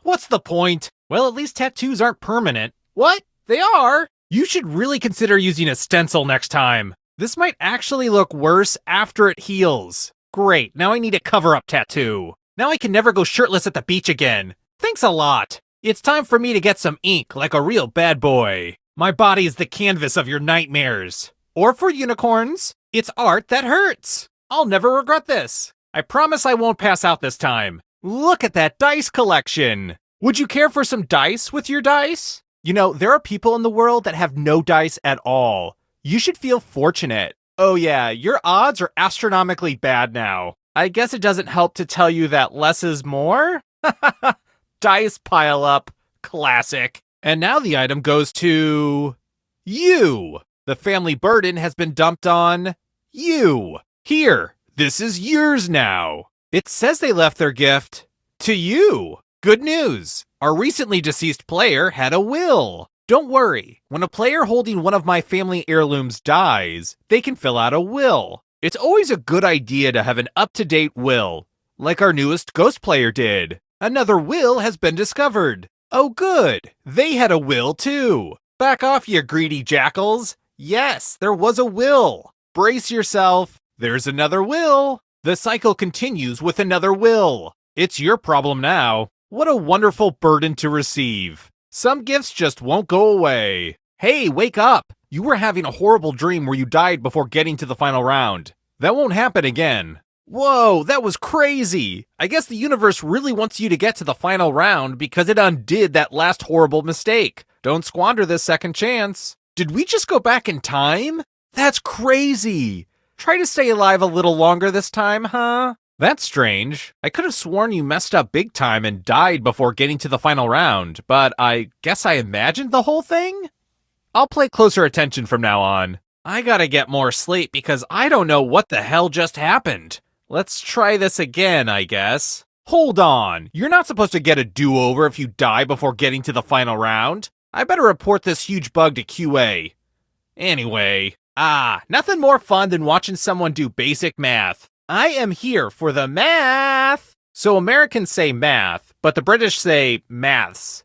What's the point? Well, at least tattoos aren't permanent. What? They are? You should really consider using a stencil next time. This might actually look worse after it heals. Great, now I need a cover-up tattoo. Now I can never go shirtless at the beach again. Thanks a lot. It's time for me to get some ink like a real bad boy. My body is the canvas of your nightmares. Or for unicorns, it's art that hurts. I'll never regret this. I promise I won't pass out this time. Look at that dice collection. Would you care for some dice with your dice? You know, there are people in the world that have no dice at all. You should feel fortunate. Oh yeah, your odds are astronomically bad now. I guess it doesn't help to tell you that less is more? Dice pile up. Classic. And now the item goes to you. The family burden has been dumped on you. Here, this is yours now. It says they left their gift to you. Good news. Our recently deceased player had a will. Don't worry. When a player holding one of my family heirlooms dies, they can fill out a will. It's always a good idea to have an up-to-date will, like our newest ghost player did. Another will has been discovered. Oh good, they had a will too. Back off, you greedy jackals. Yes, there was a will. Brace yourself. There's another will. The cycle continues with another will. It's your problem now. What a wonderful burden to receive. Some gifts just won't go away. Hey, wake up. You were having a horrible dream where you died before getting to the final round. That won't happen again. Whoa, that was crazy! I guess the universe really wants you to get to the final round because it undid that last horrible mistake. Don't squander this second chance. Did we just go back in time? That's crazy! Try to stay alive a little longer this time, huh? That's strange. I could have sworn you messed up big time and died before getting to the final round, but I guess I imagined the whole thing? I'll pay closer attention from now on. I gotta get more sleep because I don't know what the hell just happened. Let's try this again, I guess. Hold on, you're not supposed to get a do-over if you die before getting to the final round. I better report this huge bug to QA. Anyway, nothing more fun than watching someone do basic math. I am here for the math! So Americans say math, but the British say maths.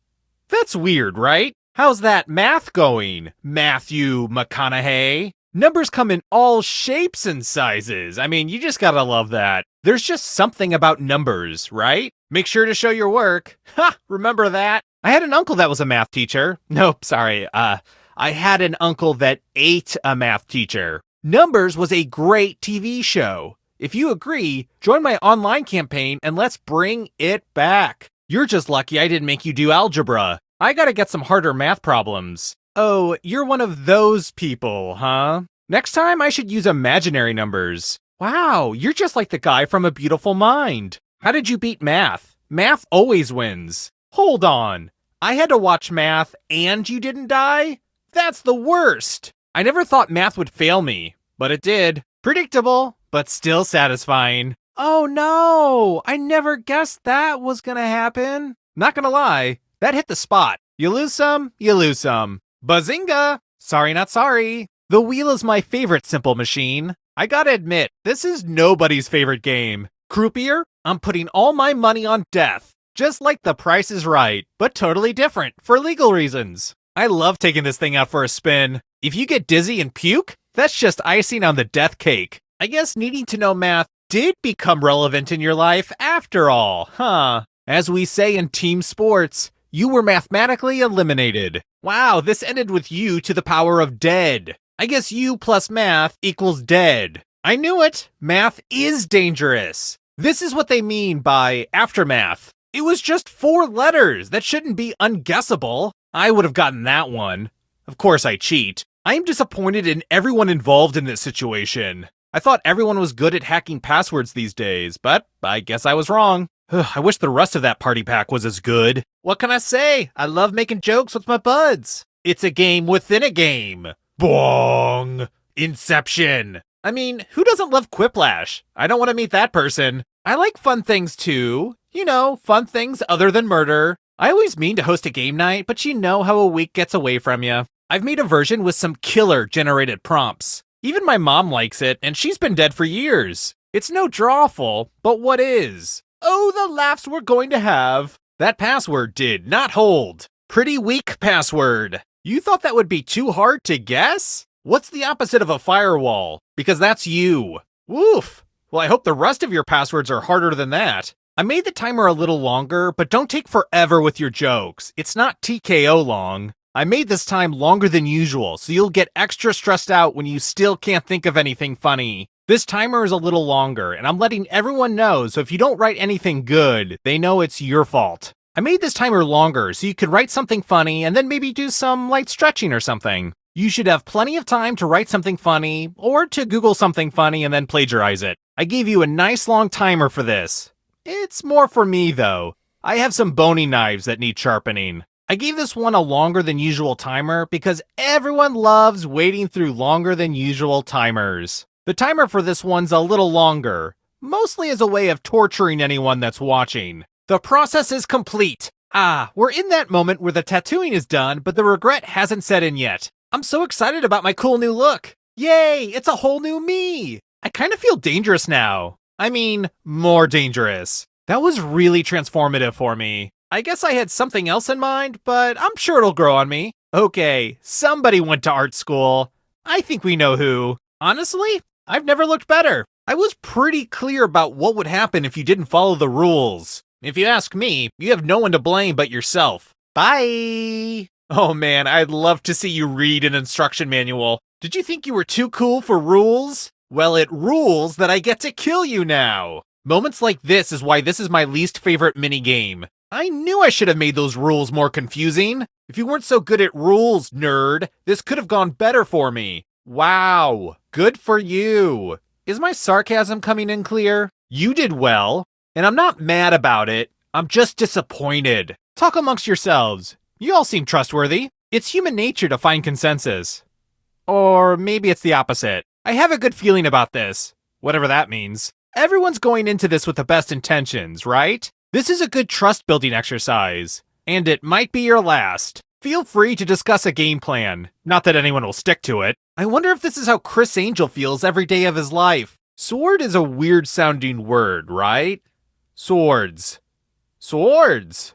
That's weird, right? How's that math going, Matthew McConaughey? Numbers come in all shapes and sizes. I mean, you just gotta love that. There's just something about numbers, right? Make sure to show your work. Ha! Remember that? I had an uncle that was a math teacher. Nope, sorry. I had an uncle that ate a math teacher. Numbers was a great TV show. If you agree, join my online campaign and let's bring it back. You're just lucky I didn't make you do algebra. I gotta get some harder math problems. Oh, you're one of those people, huh? Next time I should use imaginary numbers. Wow, you're just like the guy from A Beautiful Mind. How did you beat math? Math always wins. Hold on. I had to watch math and you didn't die? That's the worst. I never thought math would fail me, but it did. Predictable, but still satisfying. Oh no, I never guessed that was gonna happen. Not gonna lie, that hit the spot. You lose some, you lose some. Bazinga! Sorry, not sorry. The wheel is my favorite simple machine. I gotta admit, this is nobody's favorite game. Croupier, I'm putting all my money on death. Just like The Price is Right, but totally different for legal reasons. I love taking this thing out for a spin. If you get dizzy and puke, that's just icing on the death cake. I guess needing to know math did become relevant in your life after all, huh? As we say in team sports, you were mathematically eliminated. Wow, this ended with you to the power of dead. I guess you plus math equals dead. I knew it. Math is dangerous. This is what they mean by aftermath. It was just 4 letters. That shouldn't be unguessable. I would have gotten that one. Of course I cheat. I am disappointed in everyone involved in this situation. I thought everyone was good at hacking passwords these days, but I guess I was wrong. I wish the rest of that party pack was as good. What can I say? I love making jokes with my buds. It's a game within a game. Bong! Inception. I mean, who doesn't love quiplash? I don't want to meet that person. I like fun things too. You know, fun things other than murder. I always mean to host a game night, but you know how a week gets away from you. I've made a version with some killer-generated prompts. Even my mom likes it, and she's been dead for years. It's no drawful, but what is? Oh, the laughs we're going to have. That password did not hold. Pretty weak password. You thought that would be too hard to guess? What's the opposite of a firewall? Because that's you. Woof. Well, I hope the rest of your passwords are harder than that. I made the timer a little longer, but don't take forever with your jokes. It's not TKO long. I made this time longer than usual, so you'll get extra stressed out when you still can't think of anything funny. This timer is a little longer, and I'm letting everyone know, so if you don't write anything good, they know it's your fault. I made this timer longer so you could write something funny and then maybe do some light stretching or something. You should have plenty of time to write something funny, or to Google something funny and then plagiarize it. I gave you a nice long timer for this. It's more for me, though. I have some boning knives that need sharpening. I gave this one a longer than usual timer because everyone loves waiting through longer than usual timers. The timer for this one's a little longer, mostly as a way of torturing anyone that's watching. The process is complete. We're in that moment where the tattooing is done, but the regret hasn't set in yet. I'm so excited about my cool new look. Yay, it's a whole new me. I kind of feel dangerous now. I mean, more dangerous. That was really transformative for me. I guess I had something else in mind, but I'm sure it'll grow on me. Okay, somebody went to art school. I think we know who. Honestly, I've never looked better. I was pretty clear about what would happen if you didn't follow the rules. If you ask me, you have no one to blame but yourself. Bye! Oh man, I'd love to see you read an instruction manual. Did you think you were too cool for rules? Well, it rules that I get to kill you now. Moments like this is why this is my least favorite minigame. I knew I should have made those rules more confusing. If you weren't so good at rules, nerd, this could have gone better for me. Wow, good for you. Is my sarcasm coming in clear? You did well, and I'm not mad about it. I'm just disappointed. Talk amongst yourselves. You all seem trustworthy. It's human nature to find consensus. Or maybe it's the opposite. I have a good feeling about this, whatever that means. Everyone's going into this with the best intentions, right? This is a good trust-building exercise, and it might be your last. Feel free to discuss a game plan. Not that anyone will stick to it. I wonder if this is how Chris Angel feels every day of his life. Sword is a weird-sounding word, right? Swords. Swords.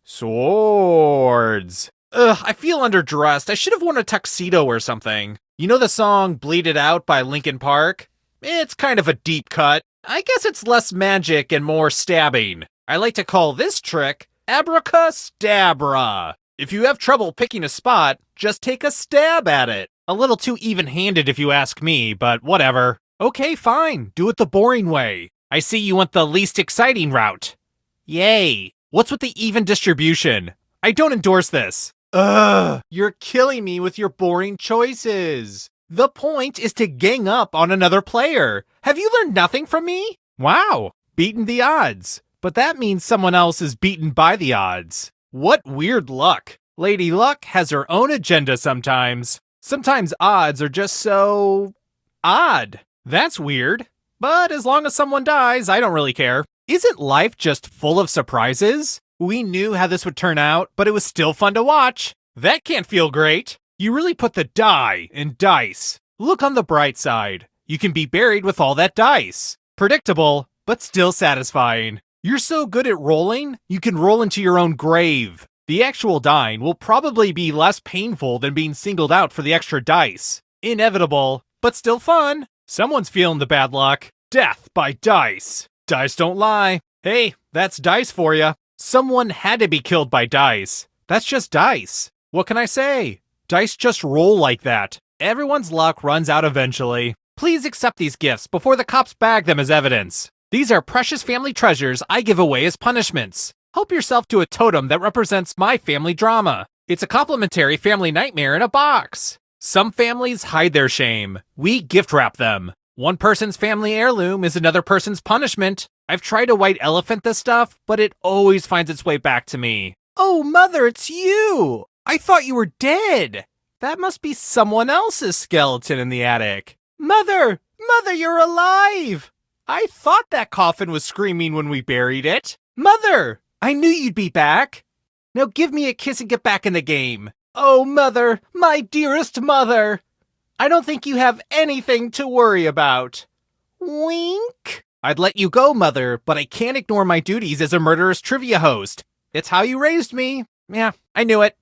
Swords. Ugh, I feel underdressed. I should have worn a tuxedo or something. You know the song Bleed It Out by Linkin Park? It's kind of a deep cut. I guess it's less magic and more stabbing. I like to call this trick abracastabra. If you have trouble picking a spot, just take a stab at it. A little too even-handed if you ask me, but whatever. Okay, fine. Do it the boring way. I see you went the least exciting route. Yay. What's with the even distribution? I don't endorse this. Ugh, you're killing me with your boring choices. The point is to gang up on another player. Have you learned nothing from me? Wow, beaten the odds. But that means someone else is beaten by the odds. What weird luck. Lady Luck has her own agenda sometimes. Sometimes odds are just so odd. That's weird. But as long as someone dies, I don't really care. Isn't life just full of surprises? We knew how this would turn out, but it was still fun to watch. That can't feel great. You really put the die in dice. Look on the bright side. You can be buried with all that dice. Predictable, but still satisfying. You're so good at rolling, you can roll into your own grave. The actual dying will probably be less painful than being singled out for the extra dice. Inevitable, but still fun. Someone's feeling the bad luck. Death by dice. Dice don't lie. Hey, that's dice for ya. Someone had to be killed by dice. That's just dice. What can I say? Dice just roll like that. Everyone's luck runs out eventually. Please accept these gifts before the cops bag them as evidence. These are precious family treasures I give away as punishments. Help yourself to a totem that represents my family drama. It's a complimentary family nightmare in a box. Some families hide their shame. We gift wrap them. One person's family heirloom is another person's punishment. I've tried to white elephant this stuff, but it always finds its way back to me. Oh, Mother, it's you! I thought you were dead. That must be someone else's skeleton in the attic. Mother! Mother, you're alive! I thought that coffin was screaming when we buried it. Mother! I knew you'd be back. Now give me a kiss and get back in the game. Oh, Mother, my dearest Mother! I don't think you have anything to worry about. Wink? I'd let you go, Mother, but I can't ignore my duties as a murderous trivia host. It's how you raised me. Yeah, I knew it.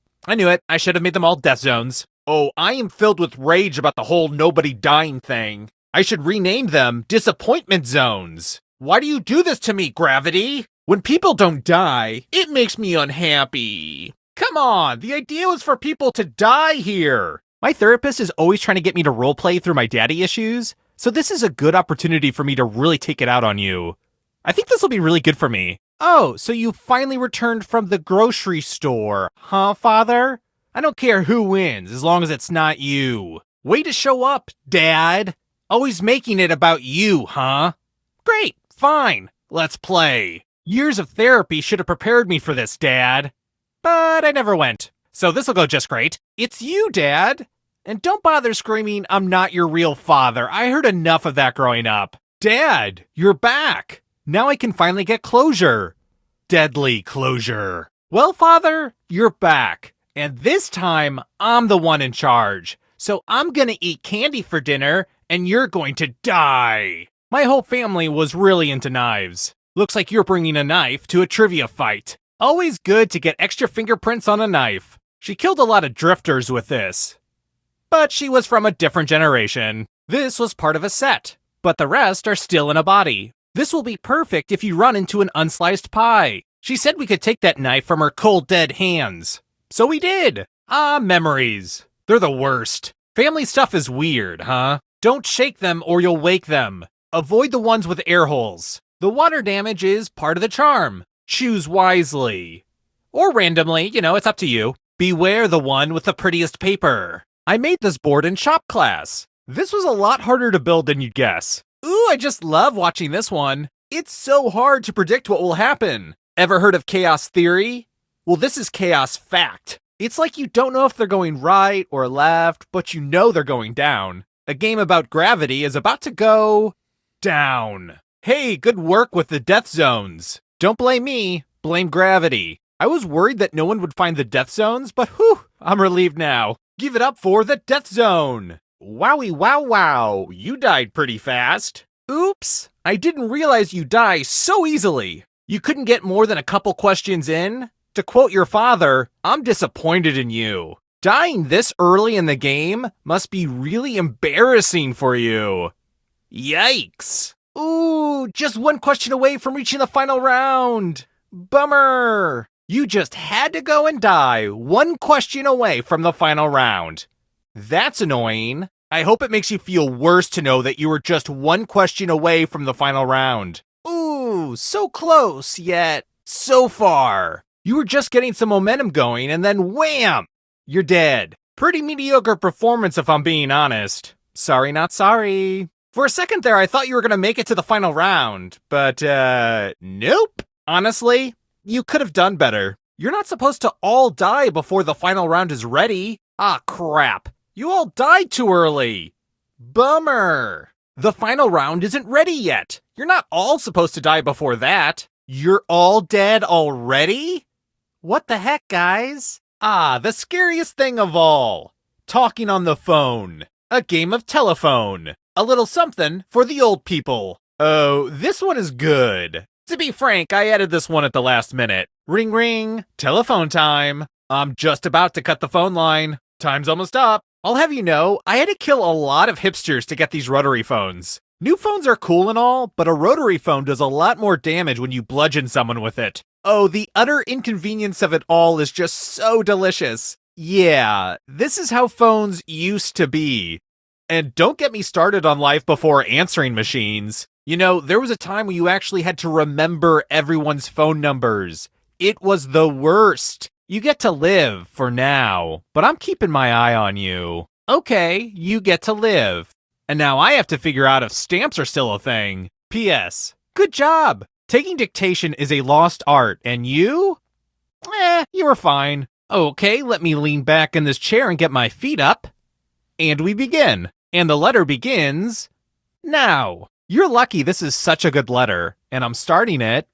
I should have made them all death zones. Oh, I am filled with rage about the whole nobody dying thing. I should rename them disappointment zones. Why do you do this to me, Gravity? When people don't die, it makes me unhappy. Come on, the idea was for people to die here. My therapist is always trying to get me to roleplay through my daddy issues, so this is a good opportunity for me to really take it out on you. I think this will be really good for me. Oh, so you finally returned from the grocery store, huh, Father? I don't care who wins, as long as it's not you. Way to show up, Dad. Always making it about you, huh? Great, fine, let's play. Years of therapy should have prepared me for this, Dad. But I never went, so this'll go just great. It's you, Dad. And don't bother screaming, I'm not your real father. I heard enough of that growing up. Dad, you're back. Now I can finally get closure. Deadly closure. Well, Father, you're back. And this time, I'm the one in charge. So I'm gonna eat candy for dinner, and you're going to die. My whole family was really into knives. Looks like you're bringing a knife to a trivia fight. Always good to get extra fingerprints on a knife. She killed a lot of drifters with this. But she was from a different generation. This was part of a set, but the rest are still in a body. This will be perfect if you run into an unsliced pie. She said we could take that knife from her cold, dead hands. So we did. Memories. They're the worst. Family stuff is weird, huh? Don't shake them or you'll wake them. Avoid the ones with air holes. The water damage is part of the charm. Choose wisely. Or randomly, it's up to you. Beware the one with the prettiest paper. I made this board in shop class. This was a lot harder to build than you'd guess. Ooh, I just love watching this one. It's so hard to predict what will happen. Ever heard of chaos theory? Well, this is chaos fact. It's like you don't know if they're going right or left, but you know they're going down. A game about gravity is about to go down. Hey, good work with the death zones. Don't blame me, blame gravity. I was worried that no one would find the death zones, but whew, I'm relieved now. Give it up for the death zone. Wowie wow wow, you died pretty fast. Oops, I didn't realize you die so easily. You couldn't get more than a couple questions in? To quote your father, I'm disappointed in you. Dying this early in the game must be really embarrassing for you. Yikes. Ooh, just one question away from reaching the final round. Bummer. You just had to go and die one question away from the final round. That's annoying. I hope it makes you feel worse to know that you were just one question away from the final round. Ooh, so close, yet so far. You were just getting some momentum going, and then wham! You're dead. Pretty mediocre performance if I'm being honest. Sorry, not sorry. For a second there, I thought you were gonna make it to the final round, but, nope. Honestly, you could have done better. You're not supposed to all die before the final round is ready. Ah, crap. You all died too early. Bummer. The final round isn't ready yet. You're not all supposed to die before that. You're all dead already? What the heck, guys? Ah, the scariest thing of all. Talking on the phone. A game of telephone. A little something for the old people. Oh, this one is good. To be frank, I added this one at the last minute. Ring ring, telephone time. I'm just about to cut the phone line. Time's almost up. I'll have you know, I had to kill a lot of hipsters to get these rotary phones. New phones are cool and all, but a rotary phone does a lot more damage when you bludgeon someone with it. Oh, the utter inconvenience of it all is just so delicious. Yeah, this is how phones used to be. And don't get me started on life before answering machines. There was a time when you actually had to remember everyone's phone numbers. It was the worst. You get to live for now, but I'm keeping my eye on you. Okay, you get to live. And now I have to figure out if stamps are still a thing. P.S. Good job. Taking dictation is a lost art, and you? You were fine. Okay, let me lean back in this chair and get my feet up. And we begin. And the letter begins now. You're lucky this is such a good letter, and I'm starting it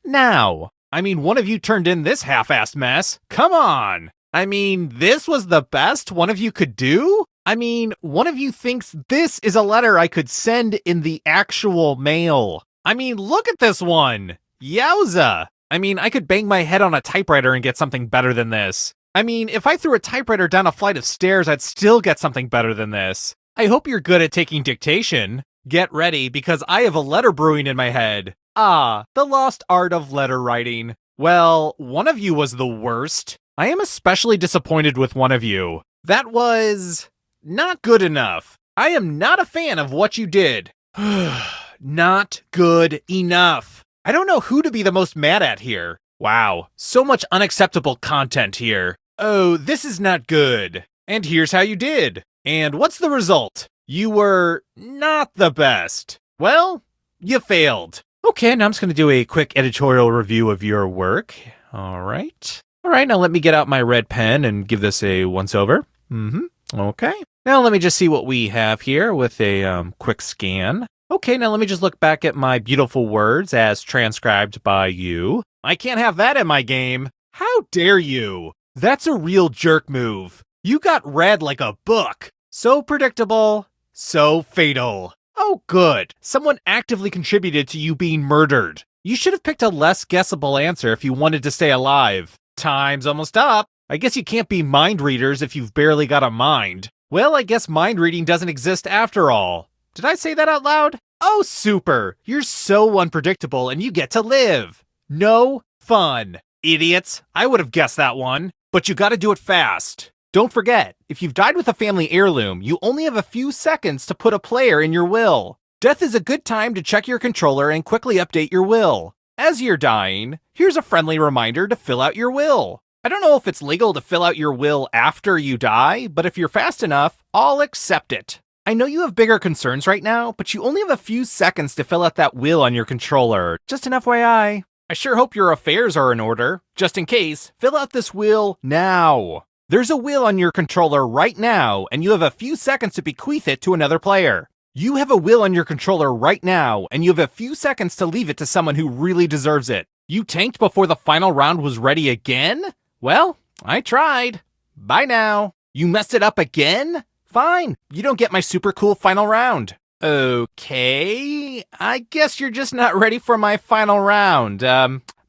now. One of you turned in this half-assed mess. Come on. This was the best one of you could do? One of you thinks this is a letter I could send in the actual mail. Look at this one. Yowza. I could bang my head on a typewriter and get something better than this. If I threw a typewriter down a flight of stairs, I'd still get something better than this. I hope you're good at taking dictation. Get ready, because I have a letter brewing in my head. Ah, the lost art of letter writing. Well, one of you was the worst. I am especially disappointed with one of you. That was not good enough. I am not a fan of what you did. Not good enough. I don't know who to be the most mad at here. Wow, so much unacceptable content here. Oh, this is not good. And here's how you did. And what's the result? You were not the best. Well, you failed. Okay, now I'm just going to do a quick editorial review of your work. All right, now let me get out my red pen and give this a once-over. Okay. Now let me just see what we have here with a quick scan. Okay, now let me just look back at my beautiful words as transcribed by you. I can't have that in my game. How dare you? That's a real jerk move. You got read like a book. So predictable, so fatal. Oh, good. Someone actively contributed to you being murdered. You should have picked a less guessable answer if you wanted to stay alive. Time's almost up. I guess you can't be mind readers if you've barely got a mind. Well, I guess mind reading doesn't exist after all. Did I say that out loud? Oh, super. You're so unpredictable and you get to live. No fun. Idiots. I would have guessed that one. but you gotta do it fast. Don't forget, if you've died with a family heirloom, you only have a few seconds to put a player in your will. Death is a good time to check your controller and quickly update your will. As you're dying, here's a friendly reminder to fill out your will. I don't know if it's legal to fill out your will after you die, but if you're fast enough, I'll accept it. I know you have bigger concerns right now, but you only have a few seconds to fill out that will on your controller. Just an FYI. I sure hope your affairs are in order. Just in case, fill out this will now. There's a will on your controller right now, and you have a few seconds to bequeath it to another player. You have a will on your controller right now, and you have a few seconds to leave it to someone who really deserves it. You tanked before the final round was ready again? Well, I tried. Bye now. You messed it up again? Fine, you don't get my super cool final round. Okay, I guess you're just not ready for my final round.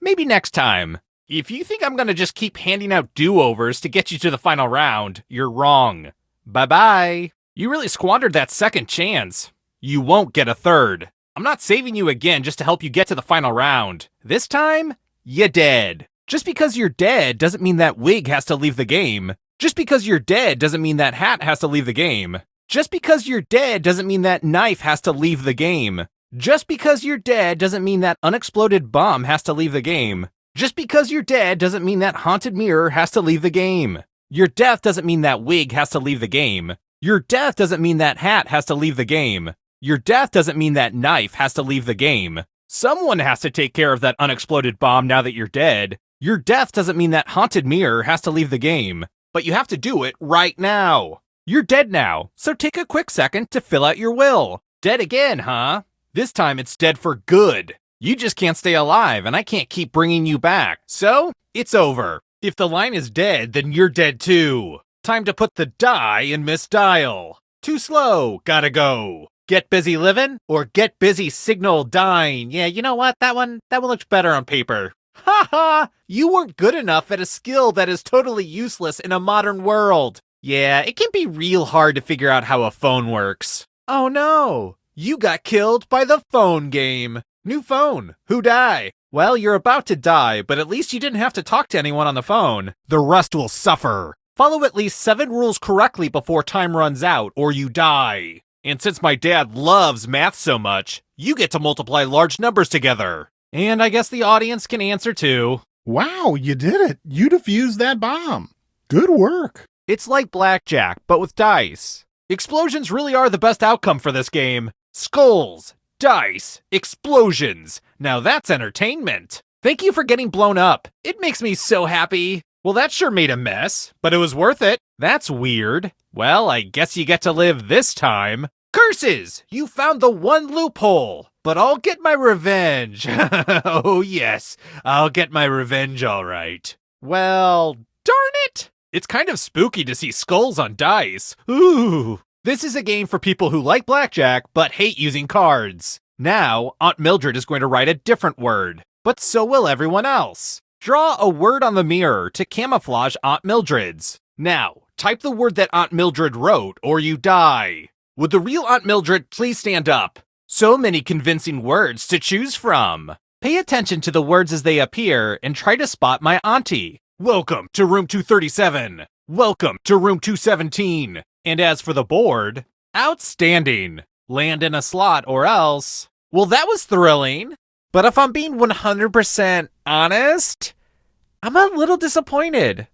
Maybe next time. If you think I'm gonna just keep handing out do-overs to get you to the final round, you're wrong. Bye-bye. You really squandered that second chance. You won't get a third. I'm not saving you again just to help you get to the final round. This time, you're dead. Just because you're dead doesn't mean that wig has to leave the game. Just because you're dead doesn't mean that hat has to leave the game. Just because you're dead doesn't mean that knife has to leave the game. Just because you're dead doesn't mean that unexploded bomb has to leave the game. Just because you're dead doesn't mean that haunted mirror has to leave the game. Your death doesn't mean that wig has to leave the game. Your death doesn't mean that hat has to leave the game. Your death doesn't mean that knife has to leave the game. Someone has to take care of that unexploded bomb now that you're dead. Your death doesn't mean that haunted mirror has to leave the game. But you have to do it right now. You're dead now, so take a quick second to fill out your will. Dead again, huh? This time it's dead for good. You just can't stay alive, and I can't keep bringing you back. So, it's over. If the line is dead, then you're dead too. Time to put the die in misdial. Too slow, gotta go. Get busy living, or get busy signal dying. Yeah, you know what? That one looks better on paper. Ha ha! You weren't good enough at a skill that is totally useless in a modern world. Yeah, it can be real hard to figure out how a phone works. Oh no! You got killed by the phone game. New phone. Who die? Well, you're about to die, but at least you didn't have to talk to anyone on the phone. The rest will suffer. Follow at least 7 rules correctly before time runs out, or you die. And since my dad loves math so much, you get to multiply large numbers together. And I guess the audience can answer too. Wow, you did it. You defused that bomb. Good work. It's like blackjack, but with dice. Explosions really are the best outcome for this game. Skulls, dice, explosions. Now that's entertainment. Thank you for getting blown up. It makes me so happy. Well, that sure made a mess, but it was worth it. That's weird. Well, I guess you get to live this time. Curses! You found the one loophole. But I'll get my revenge. Oh yes, I'll get my revenge all right. Well, darn it! It's kind of spooky to see skulls on dice. Ooh. This is a game for people who like blackjack but hate using cards. Now, Aunt Mildred is going to write a different word, but so will everyone else. Draw a word on the mirror to camouflage Aunt Mildred's. Now, type the word that Aunt Mildred wrote or you die. Would the real Aunt Mildred please stand up? So many convincing words to choose from. Pay attention to the words as they appear and try to spot my auntie. Welcome to room 237. Welcome to room 217. And as for the board, outstanding. Land in a slot or else. Well, that was thrilling. But if I'm being 100% honest, I'm a little disappointed.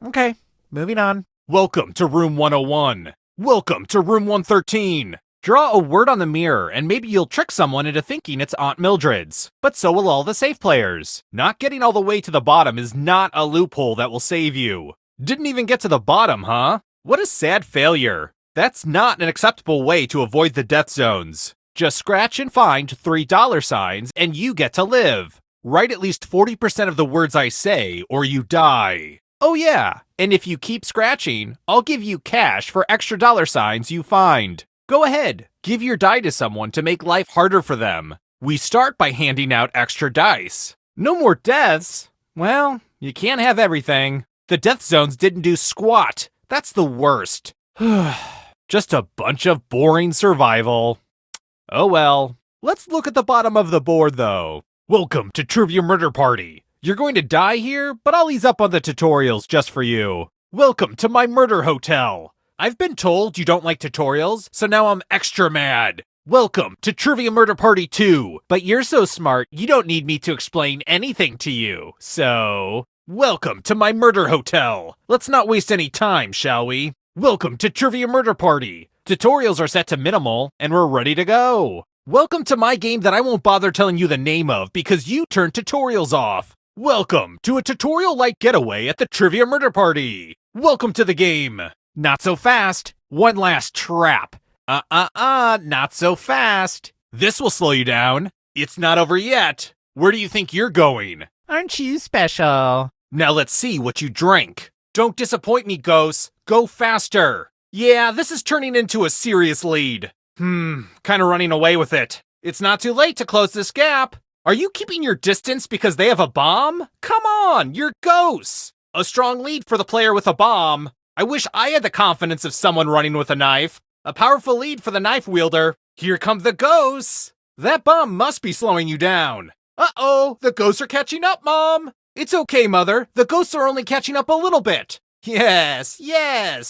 Okay, moving on. Welcome to room 101. Welcome to room 113. Draw a word on the mirror, and maybe you'll trick someone into thinking it's Aunt Mildred's. But so will all the safe players. Not getting all the way to the bottom is not a loophole that will save you. Didn't even get to the bottom, huh? What a sad failure. That's not an acceptable way to avoid the death zones. Just scratch and find $3 and you get to live. Write at least 40% of the words I say, or you die. Oh yeah, and if you keep scratching, I'll give you cash for extra $signs you find. Go ahead, give your die to someone to make life harder for them. We start by handing out extra dice. No more deaths? Well, you can't have everything. The death zones didn't do squat. That's the worst. Just a bunch of boring survival. Oh well. Let's look at the bottom of the board though. Welcome to Trivia Murder Party. You're going to die here, but I'll ease up on the tutorials just for you. Welcome to my murder hotel. I've been told you don't like tutorials, so now I'm extra mad. Welcome to Trivia Murder Party 2, but you're so smart, you don't need me to explain anything to you. So, welcome to my murder hotel. Let's not waste any time, shall we? Welcome to Trivia Murder Party. Tutorials are set to minimal, and we're ready to go. Welcome to my game that I won't bother telling you the name of because you turned tutorials off. Welcome to a tutorial-like getaway at the Trivia Murder Party. Welcome to the game. Not so fast. One last trap. Not so fast. This will slow you down. It's not over yet. Where do you think you're going? Aren't you special? Now let's see what you drank. Don't disappoint me, ghosts. Go faster. Yeah, this is turning into a serious lead. Kinda running away with it. It's not too late to close this gap. Are you keeping your distance because they have a bomb? Come on, you're ghosts. A strong lead for the player with a bomb. I wish I had the confidence of someone running with a knife. A powerful lead for the knife wielder. Here come the ghosts. That bomb must be slowing you down. Uh-oh, the ghosts are catching up, Mom. It's okay, Mother. The ghosts are only catching up a little bit. Yes,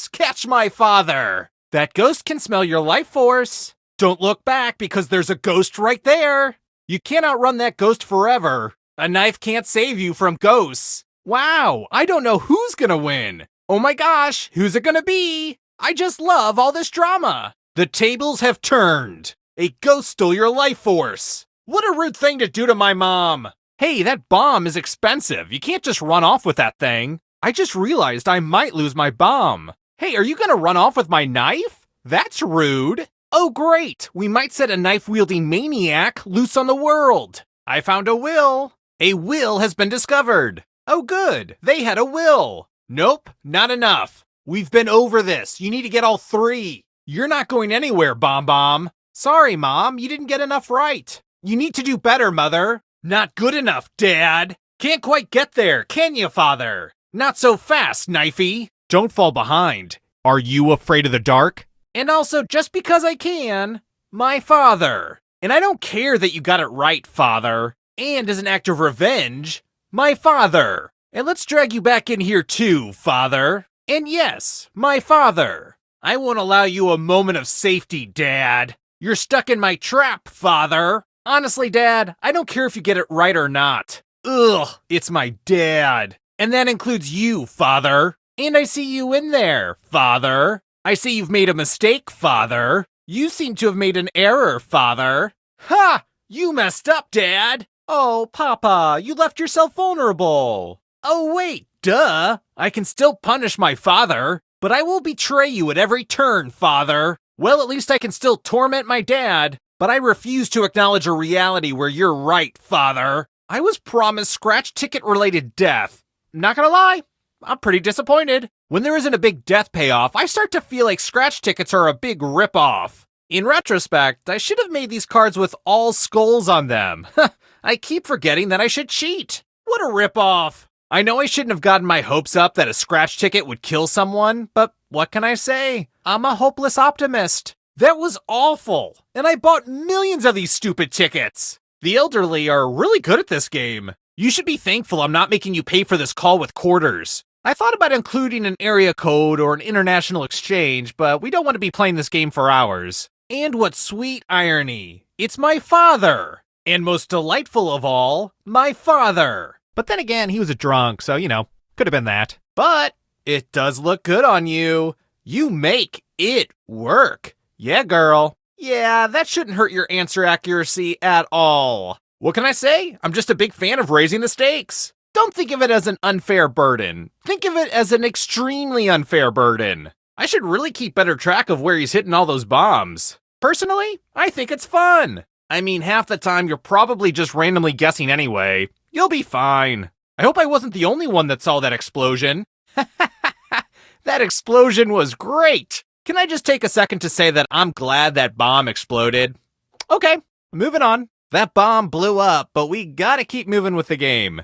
catch my father. That ghost can smell your life force. Don't look back because there's a ghost right there. You can't outrun that ghost forever. A knife can't save you from ghosts. Wow, I don't know who's gonna win. Oh my gosh, who's it gonna be? I just love all this drama. The tables have turned. A ghost stole your life force. What a rude thing to do to my mom. Hey, that bomb is expensive. You can't just run off with that thing. I just realized I might lose my bomb. Hey, are you gonna run off with my knife? That's rude. Oh great, we might set a knife-wielding maniac loose on the world. I found a will. A will has been discovered. Oh good, they had a will. Nope, not enough. We've been over this. You need to get all 3. You're not going anywhere, Bomb Bomb. Sorry, Mom, you didn't get enough right. You need to do better, Mother. Not good enough, Dad. Can't quite get there, can you, Father? Not so fast, Knifey. Don't fall behind. Are you afraid of the dark? And also, just because I can, my father. And I don't care that you got it right, Father. And as an act of revenge, my father. And let's drag you back in here too, Father. And yes, my father. I won't allow you a moment of safety, Dad. You're stuck in my trap, Father. Honestly, Dad, I don't care if you get it right or not. Ugh, it's my dad. And that includes you, Father. And I see you in there, Father. I see you've made a mistake, Father. You seem to have made an error, Father. Ha! You messed up, Dad. Oh, Papa, you left yourself vulnerable. Oh, wait, duh. I can still punish my father, but I will betray you at every turn, Father. Well, at least I can still torment my dad, but I refuse to acknowledge a reality where you're right, Father. I was promised scratch ticket-related death. Not gonna lie, I'm pretty disappointed. When there isn't a big death payoff, I start to feel like scratch tickets are a big ripoff. In retrospect, I should have made these cards with all skulls on them. I keep forgetting that I should cheat. What a ripoff. I know I shouldn't have gotten my hopes up that a scratch ticket would kill someone, but what can I say? I'm a hopeless optimist. That was awful, and I bought millions of these stupid tickets. The elderly are really good at this game. You should be thankful I'm not making you pay for this call with quarters. I thought about including an area code or an international exchange, but we don't want to be playing this game for hours. And what sweet irony. It's my father. And most delightful of all, my father. But then again, he was a drunk, so, could have been that. But it does look good on you. You make it work. Yeah, girl. Yeah, that shouldn't hurt your answer accuracy at all. What can I say? I'm just a big fan of raising the stakes. Don't think of it as an unfair burden. Think of it as an extremely unfair burden. I should really keep better track of where he's hitting all those bombs. Personally, I think it's fun. I mean, half the time you're probably just randomly guessing anyway. You'll be fine. I hope I wasn't the only one that saw that explosion. That explosion was great. Can I just take a second to say that I'm glad that bomb exploded? Okay, moving on. That bomb blew up, but we gotta keep moving with the game.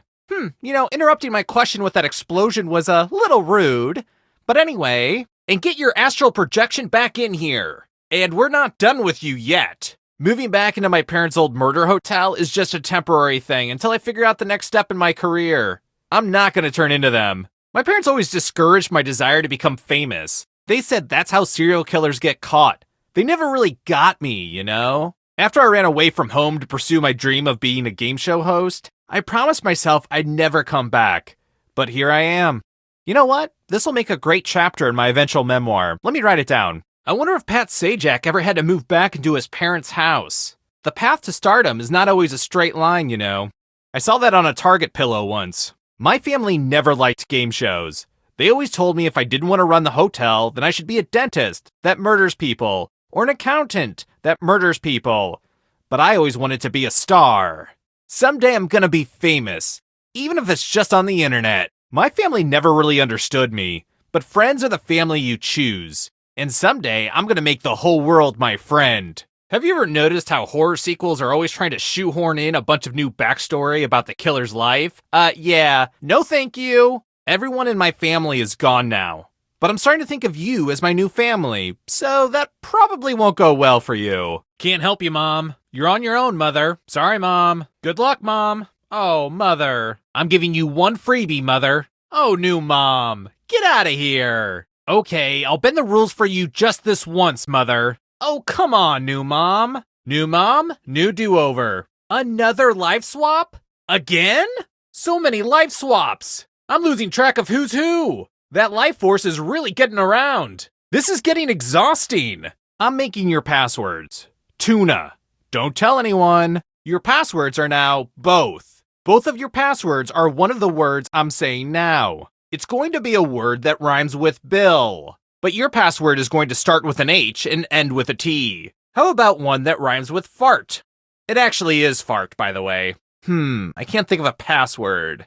Interrupting my question with that explosion was a little rude. But anyway, and get your astral projection back in here. And we're not done with you yet. Moving back into my parents' old murder hotel is just a temporary thing until I figure out the next step in my career. I'm not going to turn into them. My parents always discouraged my desire to become famous. They said that's how serial killers get caught. They never really got me, you know? After I ran away from home to pursue my dream of being a game show host, I promised myself I'd never come back. But here I am. You know what? This will make a great chapter in my eventual memoir. Let me write it down. I wonder if Pat Sajak ever had to move back into his parents' house. The path to stardom is not always a straight line, you know. I saw that on a Target pillow once. My family never liked game shows. They always told me if I didn't want to run the hotel, then I should be a dentist that murders people, or an accountant that murders people. But I always wanted to be a star. Someday I'm gonna be famous, even if it's just on the internet. My family never really understood me, but friends are the family you choose. And someday, I'm gonna make the whole world my friend. Have you ever noticed how horror sequels are always trying to shoehorn in a bunch of new backstory about the killer's life? Yeah, no thank you. Everyone in my family is gone now. But I'm starting to think of you as my new family, so that probably won't go well for you. Can't help you, Mom. You're on your own, Mother. Sorry, Mom. Good luck, Mom. Oh, Mother. I'm giving you one freebie, Mother. Oh, new Mom. Get out of here. Okay, I'll bend the rules for you just this once, Mother. Oh, come on, new Mom. New Mom, new do-over. Another life swap? Again? So many life swaps. I'm losing track of who's who. That life force is really getting around. This is getting exhausting. I'm making your passwords. Tuna. Don't tell anyone. Your passwords are now both. Both of your passwords are one of the words I'm saying now. It's going to be a word that rhymes with Bill. But your password is going to start with an H and end with a T. How about one that rhymes with fart? It actually is fart, by the way. I can't think of a password.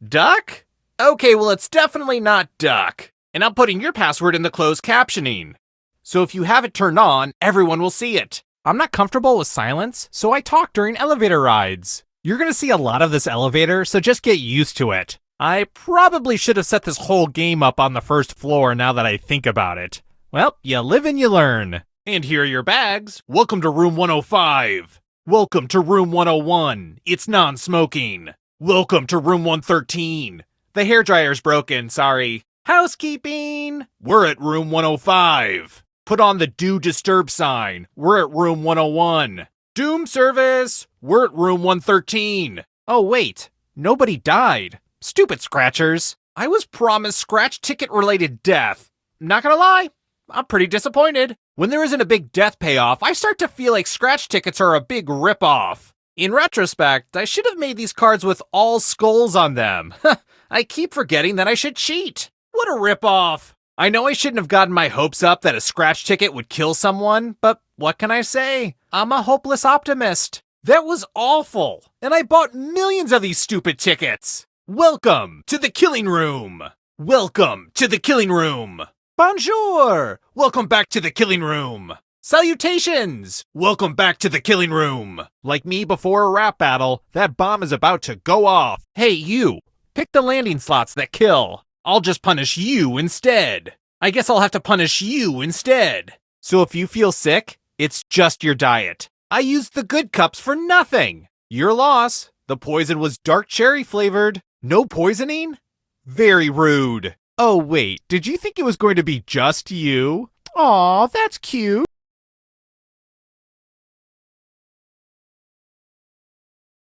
Duck? Okay, well, it's definitely not duck. And I'm putting your password in the closed captioning. So if you have it turned on, everyone will see it. I'm not comfortable with silence, so I talk during elevator rides. You're gonna see a lot of this elevator, so just get used to it. I probably should have set this whole game up on the first floor now that I think about it. Well, you live and you learn. And here are your bags. Welcome to room 105. Welcome to room 101. It's non-smoking. Welcome to room 113. The hairdryer's broken, sorry. Housekeeping. We're at room 105. Put on the do disturb sign. We're at room 101. Doom service. We're at room 113. Oh wait, nobody died. Stupid scratchers. I was promised scratch ticket related death. Not gonna lie, I'm pretty disappointed. When there isn't a big death payoff, I start to feel like scratch tickets are a big ripoff. In retrospect, I should have made these cards with all skulls on them. I keep forgetting that I should cheat. What a ripoff. I know I shouldn't have gotten my hopes up that a scratch ticket would kill someone, but what can I say? I'm a hopeless optimist. That was awful, and I bought millions of these stupid tickets. Welcome to the killing room. Welcome to the killing room. Bonjour. Welcome back to the killing room. Salutations. Welcome back to the killing room. Like me before a rap battle, that bomb is about to go off. Hey, you. Pick the landing slots that kill. I'll just punish you instead. I guess I'll have to punish you instead. So if you feel sick, it's just your diet. I used the good cups for nothing. Your loss. The poison was dark cherry flavored. No poisoning? Very rude. Oh wait, did you think it was going to be just you? Aw, that's cute.